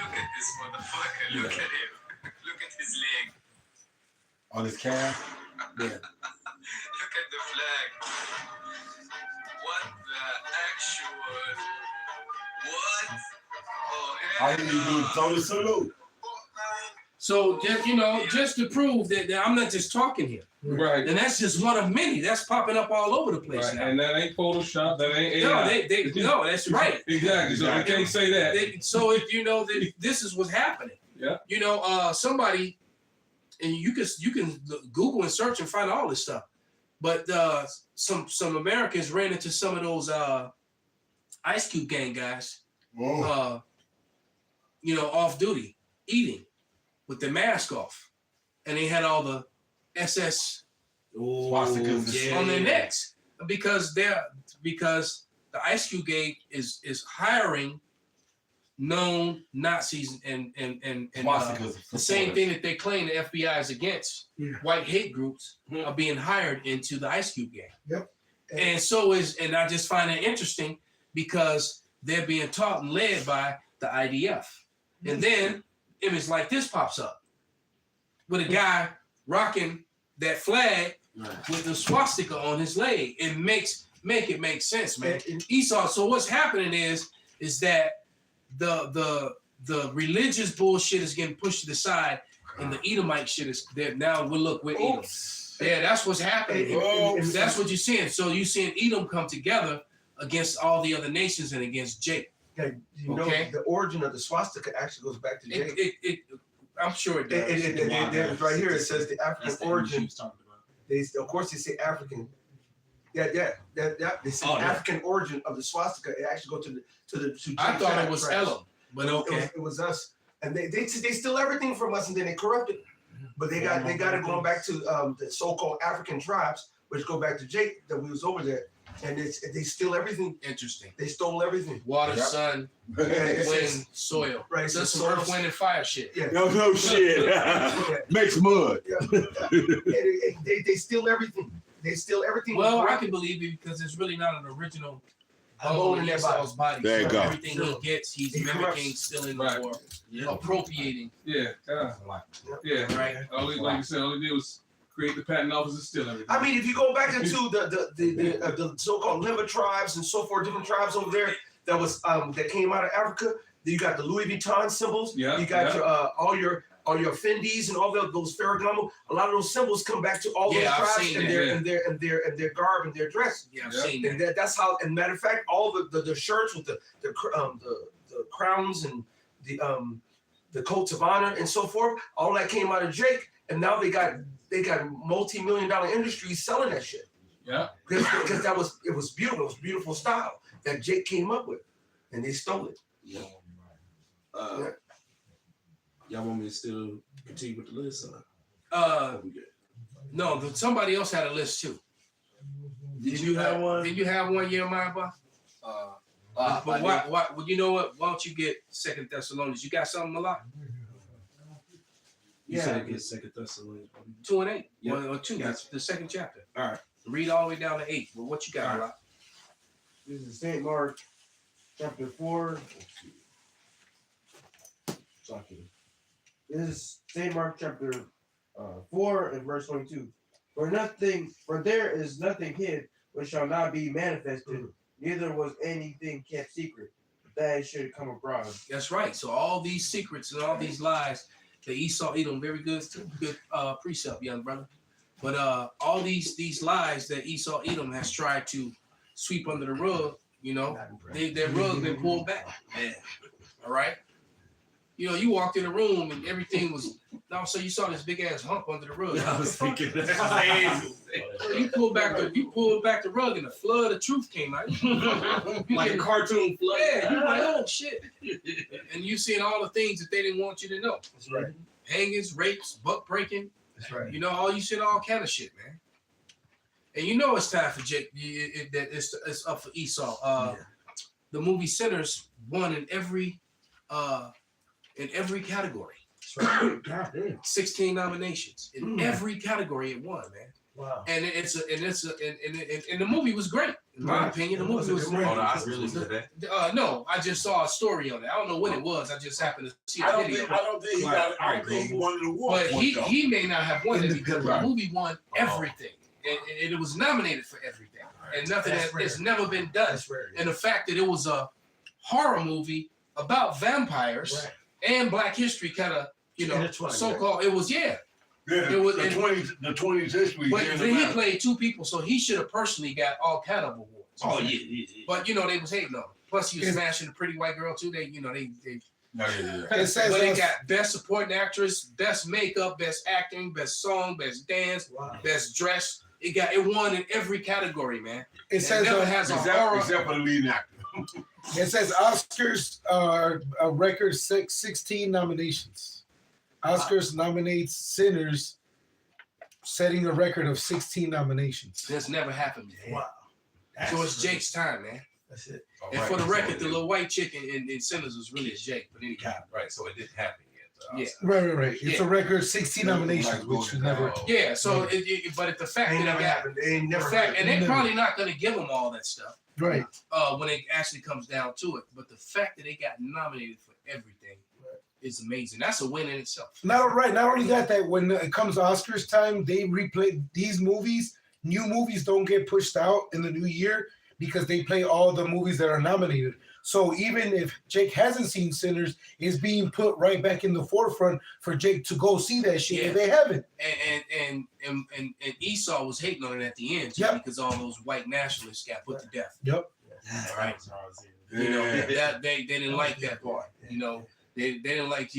Look at this motherfucker. Look at him. Look at his leg. On his calf? Yeah. Look at the flag. What the actual? What? Oh, All hell you need to do is throw the salute. So just to prove that I'm not just talking here. Right. And that's just one of many. That's popping up all over the place Right. now. And that ain't Photoshop. That ain't AI. No, that's right. Exactly. So I can't say that. So if you know that this is what's happening. Yeah. Somebody, and you can Google and search and find all this stuff. But some Americans ran into some of those Ice Cube gang guys, off duty, eating with their mask off, and they had all the SS swastikas on their necks because the Ice Cube gang is hiring known Nazis and the same thing that they claim the FBI is against. White hate groups are being hired into the Ice Cube gang. Yep. And I just find it interesting because they're being taught and led by the IDF. And then image like this pops up with a guy rocking that flag with the swastika on his leg. It make it make sense, man. Esau. So what's happening is that the religious bullshit is getting pushed to the side, and the Edomite shit is there. Now we're Edom. Yeah, that's what's happening. That's what you're seeing. So you're seeing Edom come together against all the other nations and against Jake. Yeah, the origin of the swastika actually goes back to Jake. I'm sure it does. It right here it says the African origin. They say African. Yeah. They say African origin of the swastika. It actually go to I thought it was Elam, but okay. It was us, and they steal everything from us, and then they corrupt it. But they got it going back to the so-called African tribes, which go back to Jake that we was over there, and they steal everything. Interesting. They stole everything. Water, sun, wind, soil. Right. So some earth, wind, and fire shit. Yeah. No shit. Makes mud. Yeah. They steal everything. They steal everything. Well, I can believe it because it's really not an original bone in Esau's body. There you go. Everything he gets, he's mimicking, stealing, or appropriating. Yeah. Right. Like you said, all he did was create the patent office and steal everything. I mean, if you go back into the so-called Limba tribes and so forth, different tribes over there that came out of Africa, then you got the Louis Vuitton symbols. Yeah. You got your all your Fendis and all those Ferragamo. A lot of those symbols come back to all those tribes and their garb and their dress. Yeah, I've seen and that's how. And matter of fact, all the shirts with the crowns and the coats of honor and so forth. All that came out of Jake, and now they got multi-million-dollar industries selling that shit. Yeah. Because it was beautiful. It was beautiful style that Jake came up with, and they stole it. Yeah. Y'all want me to still continue with the list? No, somebody else had a list too. Did you have one? Did you have one, Jeremiah? But why? Well, you know what? Why don't you get 2 Thessalonians? You got something a lot? You said get 2 Thessalonians. 2 and 8. Yeah. Or 2. That's the second chapter. All right. Read all the way down to 8. Well, what you got, All a lot? This is St. Mark, chapter 4. This is St. Mark, chapter 4 and verse 22. For there is nothing hid which shall not be manifested, neither was anything kept secret, that it should come abroad. That's right. So all these secrets and all these lies that Esau Edom, very good precept, young brother. But all these lies that Esau Edom has tried to sweep under the rug, you know, their rug been pulled back. Man. All right. You know, you walked in the room and everything was. So you saw this big ass hump under the rug. I was thinking that. You pulled back the rug and the flood of truth came out. Like a cartoon flood. Yeah, you like, oh shit. And you seeing all the things that they didn't want you to know. That's right. Hangings, rapes, buck breaking. That's right. You know, all kind of shit, man. And you know it's time for Jake. It's up for Esau. The movie Sinners won in every category. That's right. 16 nominations in every category it won, man. Wow. And the movie was great, in my opinion. The movie was great. Oh, the Oscar released today? No, I just saw a story on it. I don't know when it was. I just happened to see a video. I don't think he won the award. But he may not have won it because the movie won everything. And it was nominated for everything. And nothing has never been done. That's rare. And the fact that it was a horror movie about vampires and Black history kind of, you know, so-called, it was, Yeah, it was, the 20th history. but he played two people, so he should have personally got all kind of awards. Oh yeah. But you know they was hating on him. Plus he was smashing a pretty white girl too. They It says but they got best supporting actress, best makeup, best acting, best song, best dance, best dress. It won in every category, man. It says never has a horror. except for the leading actor. It says Oscars are a record 16 nominations. Oscars nominates Sinners, setting a record of 16 nominations. That's never happened before. Wow. So it's Jake's time, man. That's it. And for the record, the little white chick in Sinners was really Jake. But anyway. Right, so it didn't happen yet. Right. It's a record 16 nominations, which should never. Yeah. So, but the fact that it happened. They ain't never. and they're probably not going to give them all that stuff. Right. When it actually comes down to it, but the fact that they got nominated for everything is amazing. That's a win in itself. Not only that when it comes to Oscars time, they replay these movies. New movies don't get pushed out in the new year because they play all the movies that are nominated. So even if Jake hasn't seen Sinners, it's being put right back in the forefront for Jake to go see that shit if they haven't. And Esau was hating on it at the end too, because all those white nationalists got put to death. Yep. All right. You know that they didn't like that part. You know they didn't like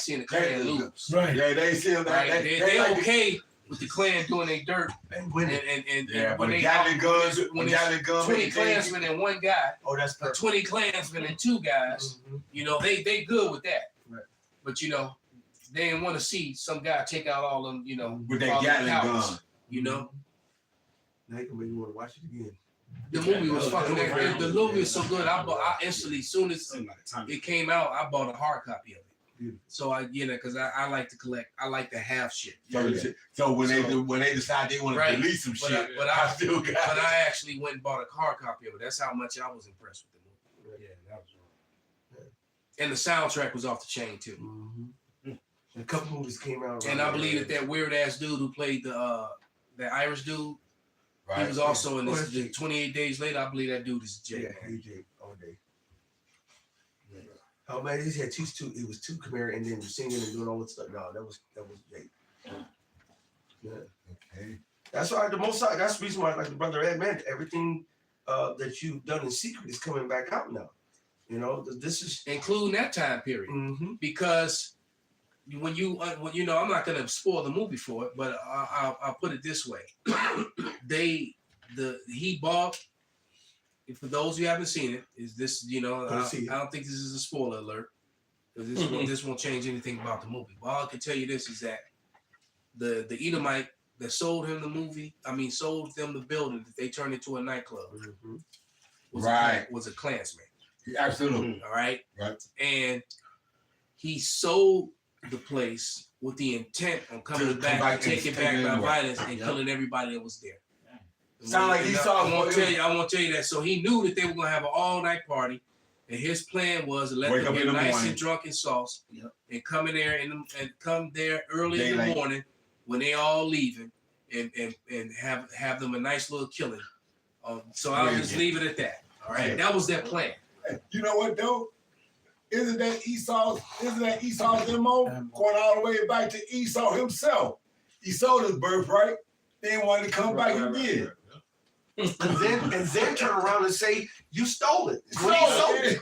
seeing the Klan lose. Right. Yeah, they see that. Right. They like okay with the Klan doing their dirt and when they got guns, when it's 20 Klansmen and one guy, that's perfect. 20 Klansmen and two guys, you know, they good with that. Right. But you know, they didn't want to see some guy take out all them, you know, with that Gatling gun. You know. Now you can make me want to watch it again. The movie was fucking. The movie is so good. I instantly, as soon as it came out, I bought a hard copy of it. So because I like to collect. I like to have shit. So when they decide they want to delete some shit, but I actually went and bought a hard copy of it. That's how much I was impressed with the movie. Yeah, that was wrong. And the soundtrack was off the chain too. A couple movies came out. And I believe that weird ass dude who played the Irish dude, he was also in this. 28 Days Later, I believe that dude is Jake. Yeah, he Jake all day. Oh man, he had two. It was two Khmer and then singing and doing all that stuff. No, that was Jake. Yeah. Okay. That's why that's the reason why, like the brother Ed, man, everything that you've done in secret is coming back out now. You know, this is including that time period, because when you know, I'm not gonna spoil the movie for it, but I'll put it this way: he bought. For those who haven't seen it, is this, you know, I don't think this is a spoiler alert, because this won't change anything about the movie. But all I can tell you this is that the Edomite that sold him the movie, sold them the building that they turned into a nightclub, was a Klansman. Absolutely. All right. Right. And he sold the place with the intent on coming back, taking back by violence and killing everybody that was there. Sound like he saw. I won't tell you that. So he knew that they were gonna have an all-night party, and his plan was to let them get nice and drunk and sauce, and come in there and come there early in the morning when they all leaving, and have them a nice little killing. So I'll just leave it at that. All right, that was their plan. You know what though? Isn't that Esau's MO going all the way back to Esau himself? He sold his birthright. They didn't want to come back and get it. And then turn around and say you stole it. When you sold it.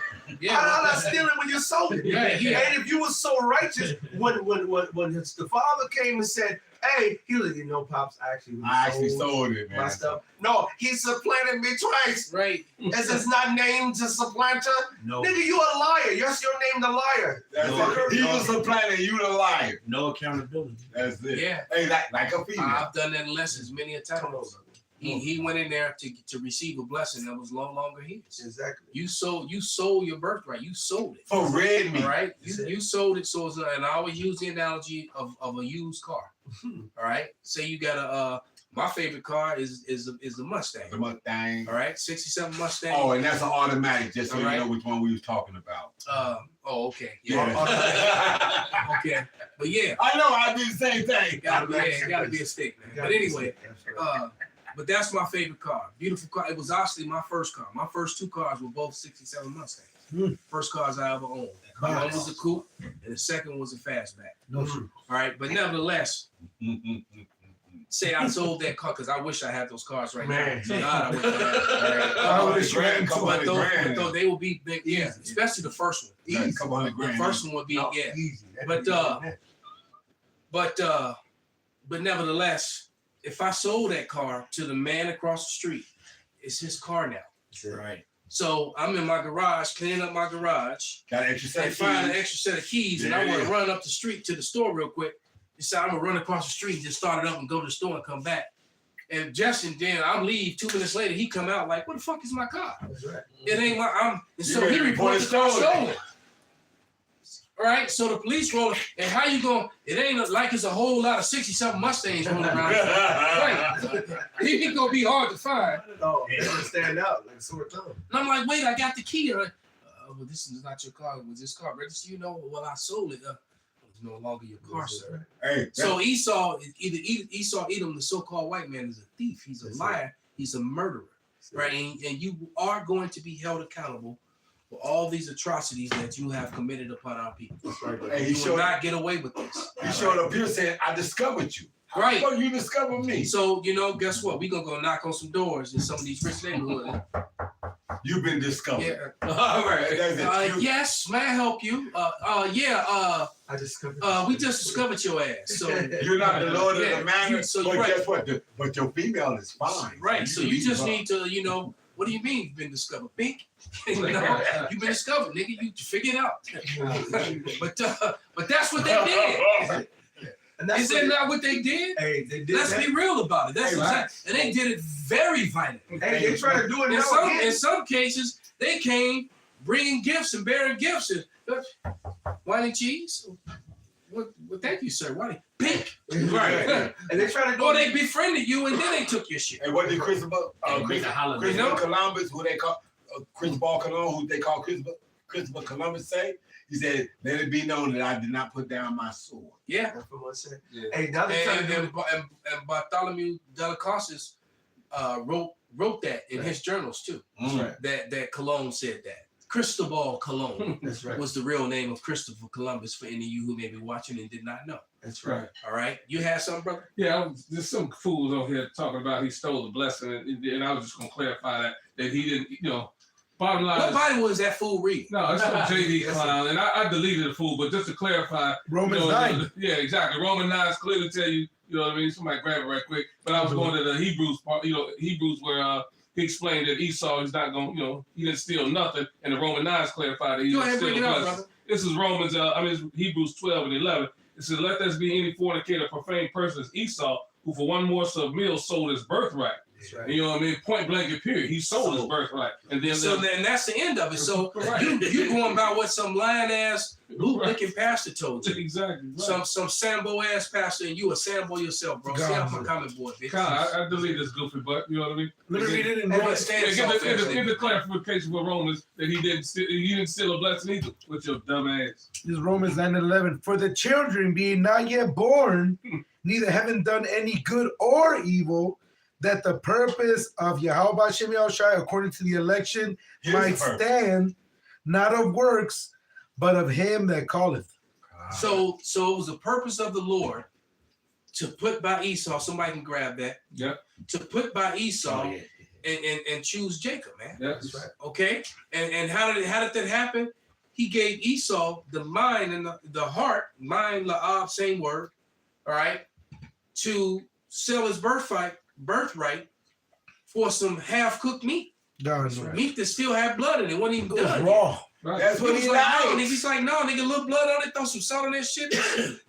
How not stealing when you sold it? And if you were so righteous, when the father came and said, "Hey," he was like, "You know, pops, I actually sold it, man. My stuff." No, he supplanted me twice. Right? Is this not named a supplanter? No. Nigga, you a liar. Yes, your name the liar. He was supplanting, you the liar. No accountability. That's it. Yeah. Hey, like a female. I've done that in lessons many a time. He went in there to receive a blessing that was no longer his. Exactly. You sold your birthright. You sold it. For red meat. All right. You sold it. So and I always use the analogy of a used car. All right. Say you got a my favorite car is the Mustang. The Mustang. All right. 67 Mustang. Oh, and that's an automatic, just so All right. you know which one we was talking about. Okay. Yeah. Okay. But yeah. I know I do the same thing. Gotta be a stick, man. But anyway, but that's my favorite car. Beautiful car. It was actually my first car. My first two cars were both 67 Mustangs. First cars I ever owned. One was a coupe, and the second was a fastback. No true. All right, but nevertheless, say I sold that car because I wish I had those cars right now. God, I wish I had. But though they will be big, yeah, especially the first one. Easy. The first one would be easy. But nevertheless, if I sold that car to the man across the street, it's his car now. Right. So I'm in my garage, cleaning up my garage. Got an extra set and of find keys. an extra set of keys, and I want to run up the street to the store real quick. So I'm gonna run across the street, just start it up and go to the store and come back. And Justin, then I'll leave. 2 minutes later, he come out like, "What the fuck is my car? That's right. It ain't my." And so he reported the car stolen. All right, so the police roll, and how you going? It ain't like it's a whole lot of 67 Mustangs rolling around. Right, he gonna be hard to find. No, they gonna stand out like a sore thumb. And I'm like, "Wait, I got the key." Like, well, this is not your car. Was this car registered? You know, well, I sold it. It's no longer your car, sir. Hey, so Esau, Esau Edom, the so-called white man, is a thief. He's a liar. He's a murderer, right? And you are going to be held accountable for all these atrocities that you have committed upon our people. Hey, you will not get away with this. He showed up here saying, "I discovered you." Right. How you discovered me? So guess what? We gonna go knock on some doors in some of these rich neighborhoods. You've been discovered. Yeah. All right. Yes, may I help you? Yeah. I discovered. We just discovered your ass. So you're not the Lord of the Manor. So but right. guess what? But your female is fine. Right. So you just need to, what do you mean you've been discovered? Pink? You've been discovered, nigga. You figure it out. But that's what they did. And is that not what they did? Hey, they did. Let's be real about it. That's and they did it very violently. Hey, they try to do it in some cases, they came bringing gifts and bearing gifts. And, wine and cheese? Well, thank you, sir. Wine pink. Right. And they try to go. Or they befriended you and then they took your shit. And what did Christopher Columbus, who they call Christopher Columbus, who they call Christopher Columbus, say? He said, "Let it be known that I did not put down my sword." Yeah. That's what I said. Yeah. Hey, now they trying to do and Bartholomew de la Casas wrote that in his journals too. Right. That Colon said that. Cristobal Colon That's right. was the real name of Christopher Columbus for any of you who may be watching and did not know. That's right. All right. You had something, brother? Yeah, there's some fools over here talking about he stole the blessing, and I was just gonna clarify that he didn't, Bottom line What is, Bible is that fool reading? no, it's some JD clown, and I deleted the fool, but just to clarify, Romans you know, 9. Yeah, exactly. Romans 9 clearly tell you, you know what I mean? Somebody grab it right quick. But I was going to the Hebrews part, you know, Hebrews where he explained that Esau is not going, you know, he didn't steal nothing, and the Roman 9 clarified that he Go didn't ahead, steal bring it up, blessings. brother. This is Romans, it's Hebrews 12 and 11. It says, let there be any fornicator, profane person as Esau, who for one morsel of meal sold his birthright. That's right. You know what I mean? Point blank and period. He sold his birthright. And then So then that's the end of it. So you going by what some lying ass boot licking pastor told you. Exactly. Right. Some Sambo ass pastor, and you a Sambo yourself, bro. See off my comment board, bitch. I deleted this goofy butt. You know what I mean? Let me read it in And Romans. Give the clarification for Romans that he didn't steal a blessing either with your dumb ass. This is Romans 9:11. For the children being not yet born, neither having done any good or evil, that the purpose of Yahweh Shem Yahushai, according to the election, might stand, not of works, but of him that calleth. So it was the purpose of the Lord to put by Esau. Somebody can grab that. Yeah. To put by Esau and choose Jacob, man. Yeah, that's right. Okay. And how did that happen? He gave Esau the mind and the heart, mind, la'ab, same word, all right, to sell his birthright for some half-cooked meat. Right. Meat that still had blood in it. Wasn't even It was done. raw. Right. That's what he Like, no, likes. he's like, no, nigga, little blood on it, throw some salt on that shit.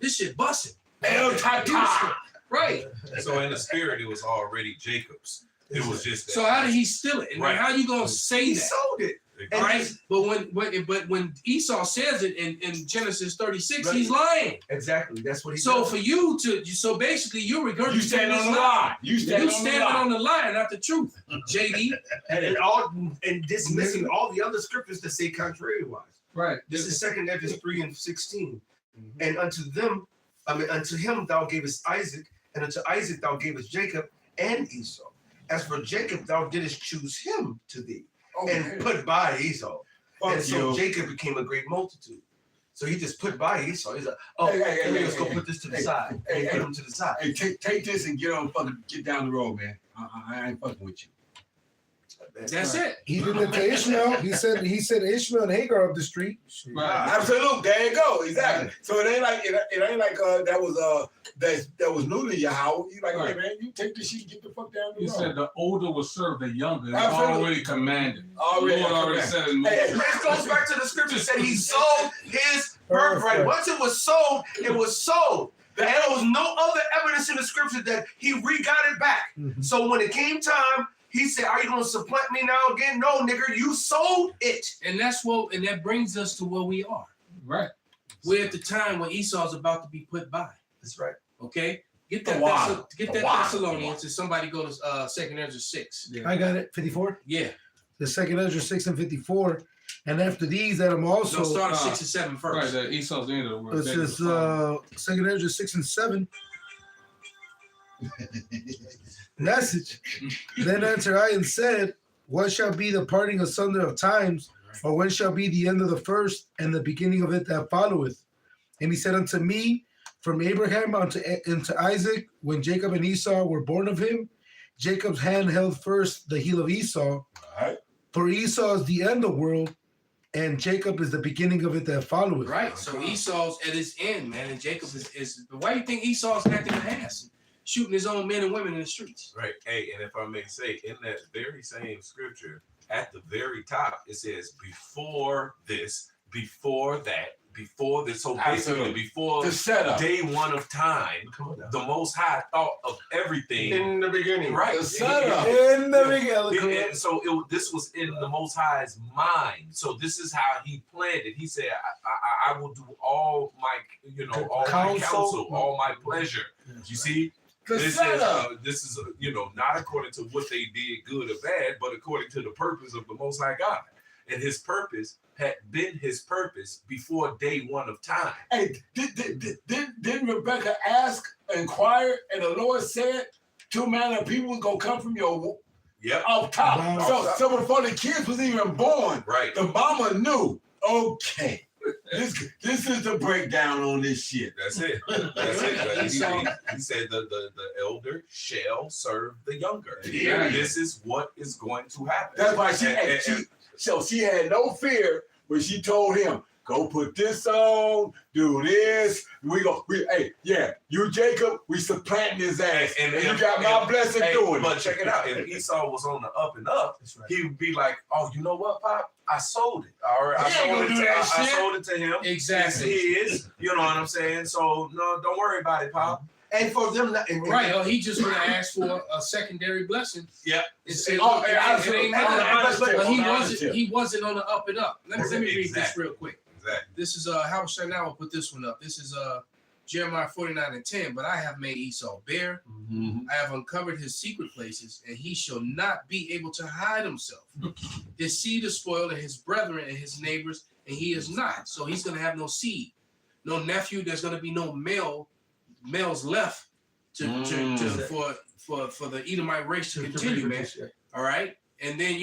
This shit busted. El Tata. Right. So in the spirit, it was already Jacob's. It was just that. So how did he steal it? And Right. how you gonna say He that? sold it. All right. But when Esau says it in Genesis 36, Right. he's lying. Exactly. That's what he So does. for you so basically you're regurgitating You stand on this the line. You You stand on the standing line. on the line, not the truth, JD. and dismissing all the other scriptures that say contrariwise. Right. This is 2 Ezra 3:16. And unto him thou gavest Isaac, and unto Isaac thou gavest Jacob and Esau. As for Jacob, thou didst choose him to thee, and put by Esau. And so Jacob became a great multitude. So he just put by Esau. He's like, let's go put this to the side. And he put him to the side. Hey, take this and get down the road, man. I ain't fucking with you. That's it. He did it to Ishmael. He said Ishmael and Hagar up the street. Right. Absolutely. There you go. Exactly. So it ain't like that was new to Yahweh. You like, hey man, you take this shit, get the fuck down the He road. said the older will serve the younger. It's Absolutely. already commanded. Already the Lord already commanded. said it. Hey, It goes back to the scripture said he sold his birthright. Once it was sold, it was sold. There was no other evidence in the scripture that he re-got it back. Mhm. So when it came time, he said, are you going to supplant me now again? No, nigga, you sold it. And that brings us to where we are. Right. We're at the time when Esau's about to be put by. That's right. Okay? Get The that water. Thessalonians, and somebody go to 2 Ezra 6. I got it. 54. Yeah. The 2 Ezra 6 and 54. And after these, Adam also. No, start at 6 and 7 Right. first. Esau's the end of the word. This is 2 Ezra 6 and 7. Message. Then answered I and said, what shall be the parting asunder of times, or when shall be the end of the first and the beginning of it that followeth? And he said unto me, from Abraham unto Isaac, when Jacob and Esau were born of him, Jacob's hand held first the heel of Esau. Right. For Esau is the end of the world, and Jacob is the beginning of it that followeth. Right. So Esau's at his end, man, and Jacob is why do you think Esau's acting an ass? Shooting his own men and women in the streets. Right. Hey, and if I may say, in that very same scripture, at the very top, it says, before this, before that, before this. So basically, Absolutely. before The setup. day one of time, the Most High thought of everything. In the beginning. Right. The setup. In the beginning. And so this was in the Most High's mind. So this is how he planned it. He said, I will do all my, all my counsel, all my pleasure. You see? The This setup. is not according to what they did, good or bad, but according to the purpose of the Most High God. And his purpose had been his purpose before day one of time. Hey, didn't Rebecca inquire, and the Lord said, 2 manner of people gonna come from your Yep. off top. Wow. So before the kids was even born, Right. the mama knew. Okay, this is the breakdown on this shit. That's it. That's it. He said the elder shall serve the younger. Yeah. This is what is going to happen. That's why so she had no fear when she told him, go put this on, do this. Hey, yeah, you Jacob, we supplanting his ass. And you got my blessing doing But it. check it out. If Esau was on the up and up, he would be like, oh, you know what, Pop? I sold it. I sold it to him. Exactly. It's his. You know what I'm saying? So, no, don't worry about it, Pop. And for them, Right. Oh, he just gonna ask for a secondary blessing. Yeah. He wasn't on the up and up. Let me read this real quick. Exactly. This is how shall now I'll put this one up. This is Jeremiah 49:10. But I have made Esau bare. I have uncovered his secret places, and he shall not be able to hide himself. His seed is spoiled, and his brethren and his neighbors, and he is not. So he's gonna have no seed, no nephew. There's gonna be no males left for the Edomite race to continue, man. All right, and then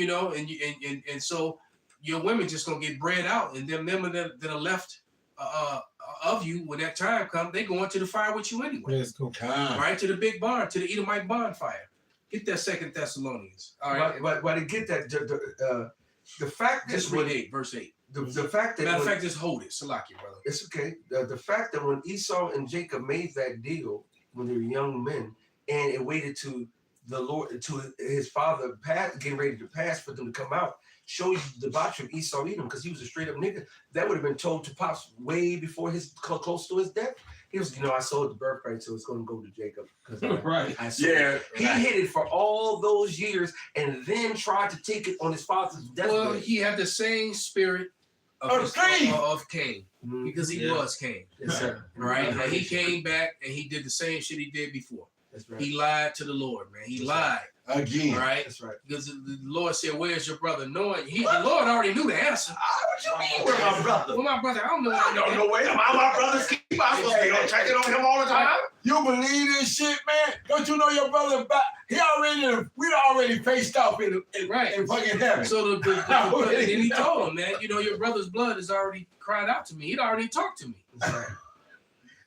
and so your women just gonna get bred out, and them that are left of you when that time comes, they go into the fire with you anyway. Let's go. Right to the big barn, to the Edomite bonfire. Get that 2 Thessalonians. All right, but to get that the fact just that read 8, verse 8. The fact that Matter of fact, just hold it, Salaki, brother. it's okay. The fact that when Esau and Jacob made that deal when they were young men, and it waited to the Lord, to his father getting ready to pass for them to come out, shows you the debauchery of Esau Edom, because he was a straight up nigga. That would have been told to Pops way before close to his death. He was, I sold the birthright, so it's going to go to Jacob. Right. He hid it for all those years, and then tried to take it on his father's deathbed. Well, he had the same spirit of Cain, because he was Cain. Yes, sir. Right? And he came back and he did the same shit he did before. That's right. He lied to the Lord, man. He lied. Again. Right? That's right. Because the Lord said, where's your brother? Knowing the Lord already knew the answer. What you mean? Where's my brother? Well, my brother, I don't know. I don't know where my brother's keeper. I'm supposed to be checking on him all the time. You believe this shit, man? Don't you know your brother back? We already faced off in fucking heaven. So then he told him, man, your brother's blood is already cried out to me. He'd already talked to me.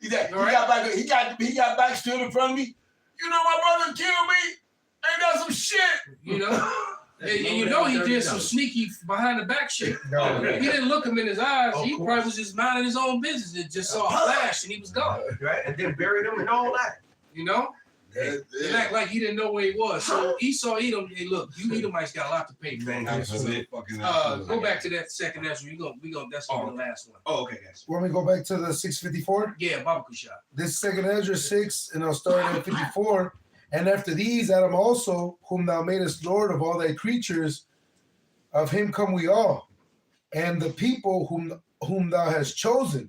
He got back stood in front of me. My brother killed me. Ain't that some shit? And he did some sneaky behind the back shit. He didn't look him in his eyes. He probably was just minding his own business and just saw a flash and he was gone. Right, and then buried him and all that. They act like he didn't know where he was. So Esau Edom, hey, look, you Edomites got a lot to pay, man. Go back to that second answer. That's the last one. Oh, okay, guys. Want me to go back to the 654? Yeah, Baba Kusha. This second Ezra 6, and I'll start at 54. And after these, Adam also, whom thou madest Lord of all thy creatures, of him come we all, and the people whom thou hast chosen.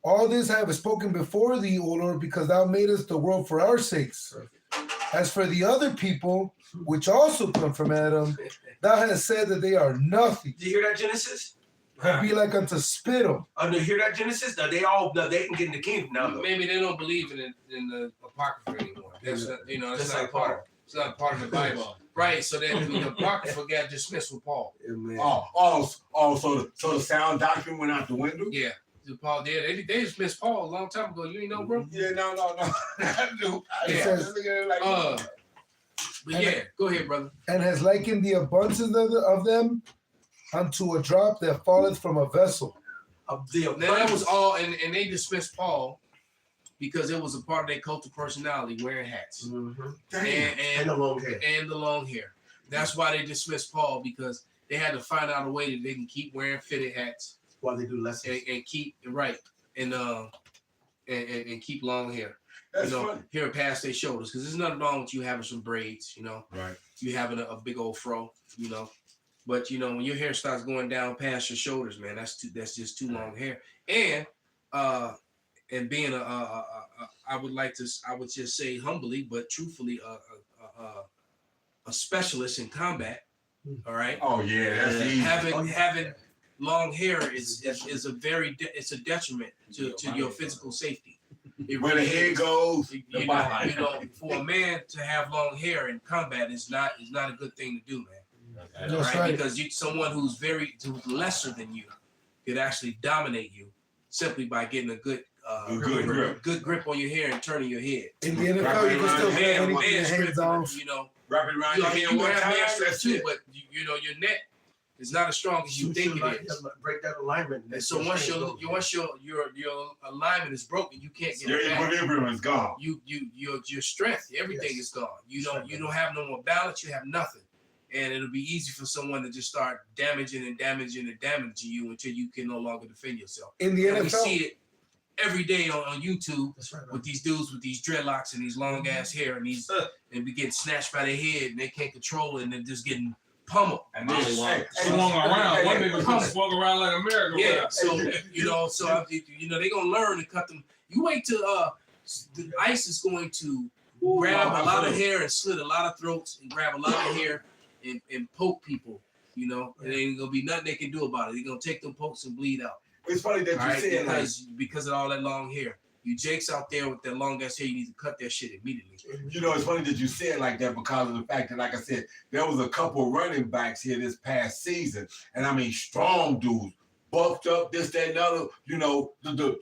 All this I have spoken before thee, O Lord, because thou madest the world for our sakes. As for the other people, which also come from Adam, thou hast said that they are nothing. Do you hear that, Genesis? Be like unto spittle. Do you hear that, Genesis? They can get in the kingdom now. Maybe they don't believe in the Apocrypha anymore. That's it's not part of the Bible. Right, so then the Apocrypha got dismissed with Paul. So the sound doctrine went out the window? Yeah. Paul did. They dismissed Paul a long time ago. You ain't know, bro? Yeah, no. I do. Go ahead, brother. And has likened the abundance of them unto a drop that falleth from a vessel. Now that was all, and they dismissed Paul because it was a part of their cult of personality, wearing hats. And the long hair. And the long hair. That's why they dismissed Paul, because they had to find out a way that they can keep wearing fitted hats. While they do lessons. And keep and keep long hair. That's funny. Here past their shoulders, because there's nothing wrong with you having some braids, Right. You having a big old fro, But when your hair starts going down past your shoulders, man, that's just too long hair. And being I would just say humbly but truthfully a specialist in combat. All right. Oh yeah, that's easy. Having long hair is a detriment to your physical safety. Where the hair goes, for a man to have long hair in combat is not a good thing to do, man. That's right. Because someone who's lesser than you could actually dominate you simply by getting a good grip on your hair and turning your head. In the NFL, you can still have anything hands off. Wrap it around your head one time. Too, but your neck It's not as strong as you think it is. Break that alignment. And so once your alignment is broken, you can't get Your it back. equilibrium is gone. Your strength, everything is gone. You don't have no more balance. You have nothing, and it'll be easy for someone to just start damaging you until you can no longer defend yourself. In the And NFL, we see it every day on YouTube That's right, with these dudes with these dreadlocks and these long ass hair and and be getting snatched by their head and they can't control it and they're just getting pummeled. And Swung this, around. One nigga was swung around like a merry-go-round. Yeah, so they're gonna learn to cut them. You wait till the ICE is going to grab a lot of hair and slit a lot of throats and grab a lot of hair and poke people. It ain't gonna be nothing they can do about it. They're gonna take them pokes and bleed out. it's funny that you said like, because of all that long hair. You jakes out there with that long ass hair, you need to cut that shit immediately. it's funny that you said like that because of the fact that, like I said, there was a couple running backs here this past season, and I mean strong dudes, buffed up, this, that, and other. The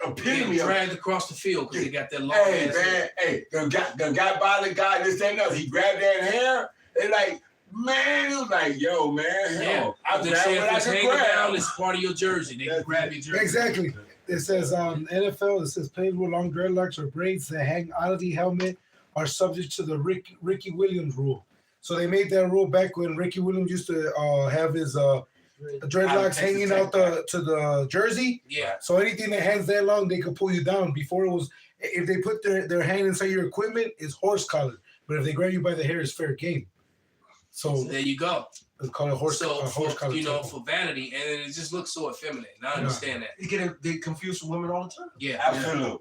epitome of dragged across the field because they got that long hey ass man, hair. hey, the guy by the guy, this, that, and other. He grabbed that hair, and like, man, it was like, yo, man, hell, I They grabbed say what if I it's could hanging grab. down, it's part of your jersey. They can grab your jersey. exactly. It says NFL. It says players with long dreadlocks or braids that hang out of the helmet are subject to the Ricky Williams rule. So they made that rule back when Ricky Williams used to have his dreadlocks hanging out to the jersey. Yeah. So anything that hangs that long, they could pull you down. Before it was, if they put their hand inside your equipment, it's horse collar. But if they grab you by the hair, it's fair game. So There you go. it's called a horse So collar. for vanity, and it just looks so effeminate. And I understand that. They confuse women all the time. Yeah. Absolutely.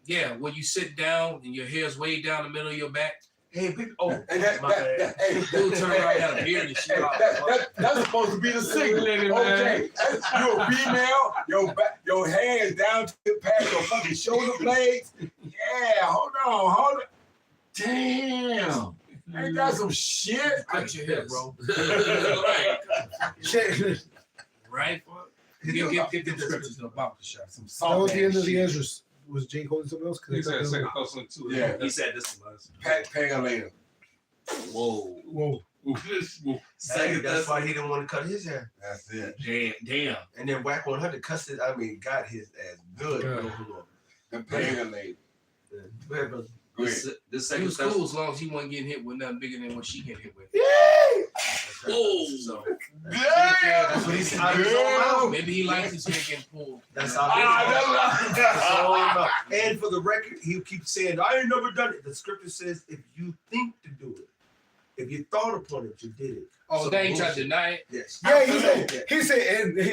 Yeah. When you sit down and your hair's way down the middle of your back, Hey, big. And hey, dude turn around, got a beard and shit. that's supposed to be the signal. Lady, Okay, you're a female. Your hair is down to past your fucking shoulder blades. Yeah, hold on. Damn, ain't that some shit? Cut your hair, bro. Right? Get them scriptures in the Bible shot. Some That salt was the end of the shit. Ezra's. Was Jake holding something else? He said second thoughts on two. Yeah, He said this was. pay her later. Whoa. Whoa. Hey, that's why he didn't want to cut his hair. That's it. Damn. And then Whack 100 cussed it. I mean, got his ass good. Yeah. And pay her later. Go ahead, brother. Go ahead. This He second was cool as long as he wasn't getting hit with nothing bigger than what she get hit with. Whoa. So That's what he said. Out of his own mouth. maybe he likes his hair getting pulled. That's all he knows. And for the record, he keeps saying, I ain't never done it. The scripture says, if you think to do it, if you thought upon it, you did it. Oh, So they ain't trying to bullshit. deny it. Yes. Yeah,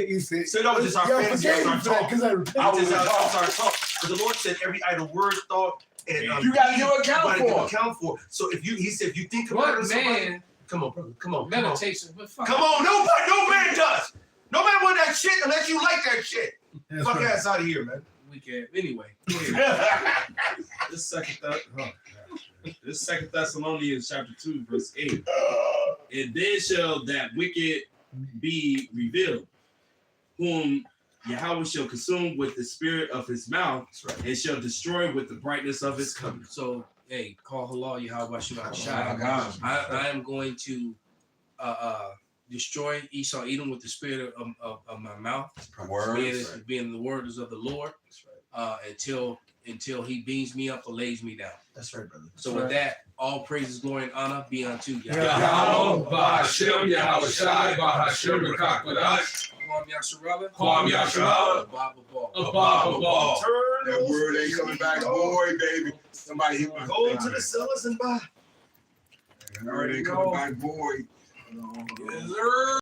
he said. So that was just our fantasy, forget our him for that, talk. 'cause I That repented. was our talk. But the Lord said every idle word, thought, and You gotta give account you gotta for. give account for. So he said, if you think about What it, somebody, man come on, brother, come on. meditation? But fuck. Come on, no man does. No man want that shit unless you like that shit. That's Fuck right. ass out of here, man. We can anyway. This second Thessalonians chapter 2, verse 8. And then shall that wicked be revealed, whom Yahweh shall consume with the spirit of his mouth, and shall destroy with the brightness of his coming. So hey, call halal Yahweh Shema Oh, Shai. my God. I am going to destroy Esau Edom with the spirit of my mouth, Words. being the words of the Lord, until he beams me up or lays me down. That's right, brother. So with that, all praises, glory, and honor be unto Yahweh. Yahweh, Ba'ashem, Yahweh Shai, Ba'ashem, Rekak, Ba'ash, Kwam Yasharala. Kwam Yasharala, Baba Ball. Abba, Abba. That word ain't coming back, boy, baby. Somebody hit my Go to the cellars and buy. That word ain't coming back, boy. Yes, sir.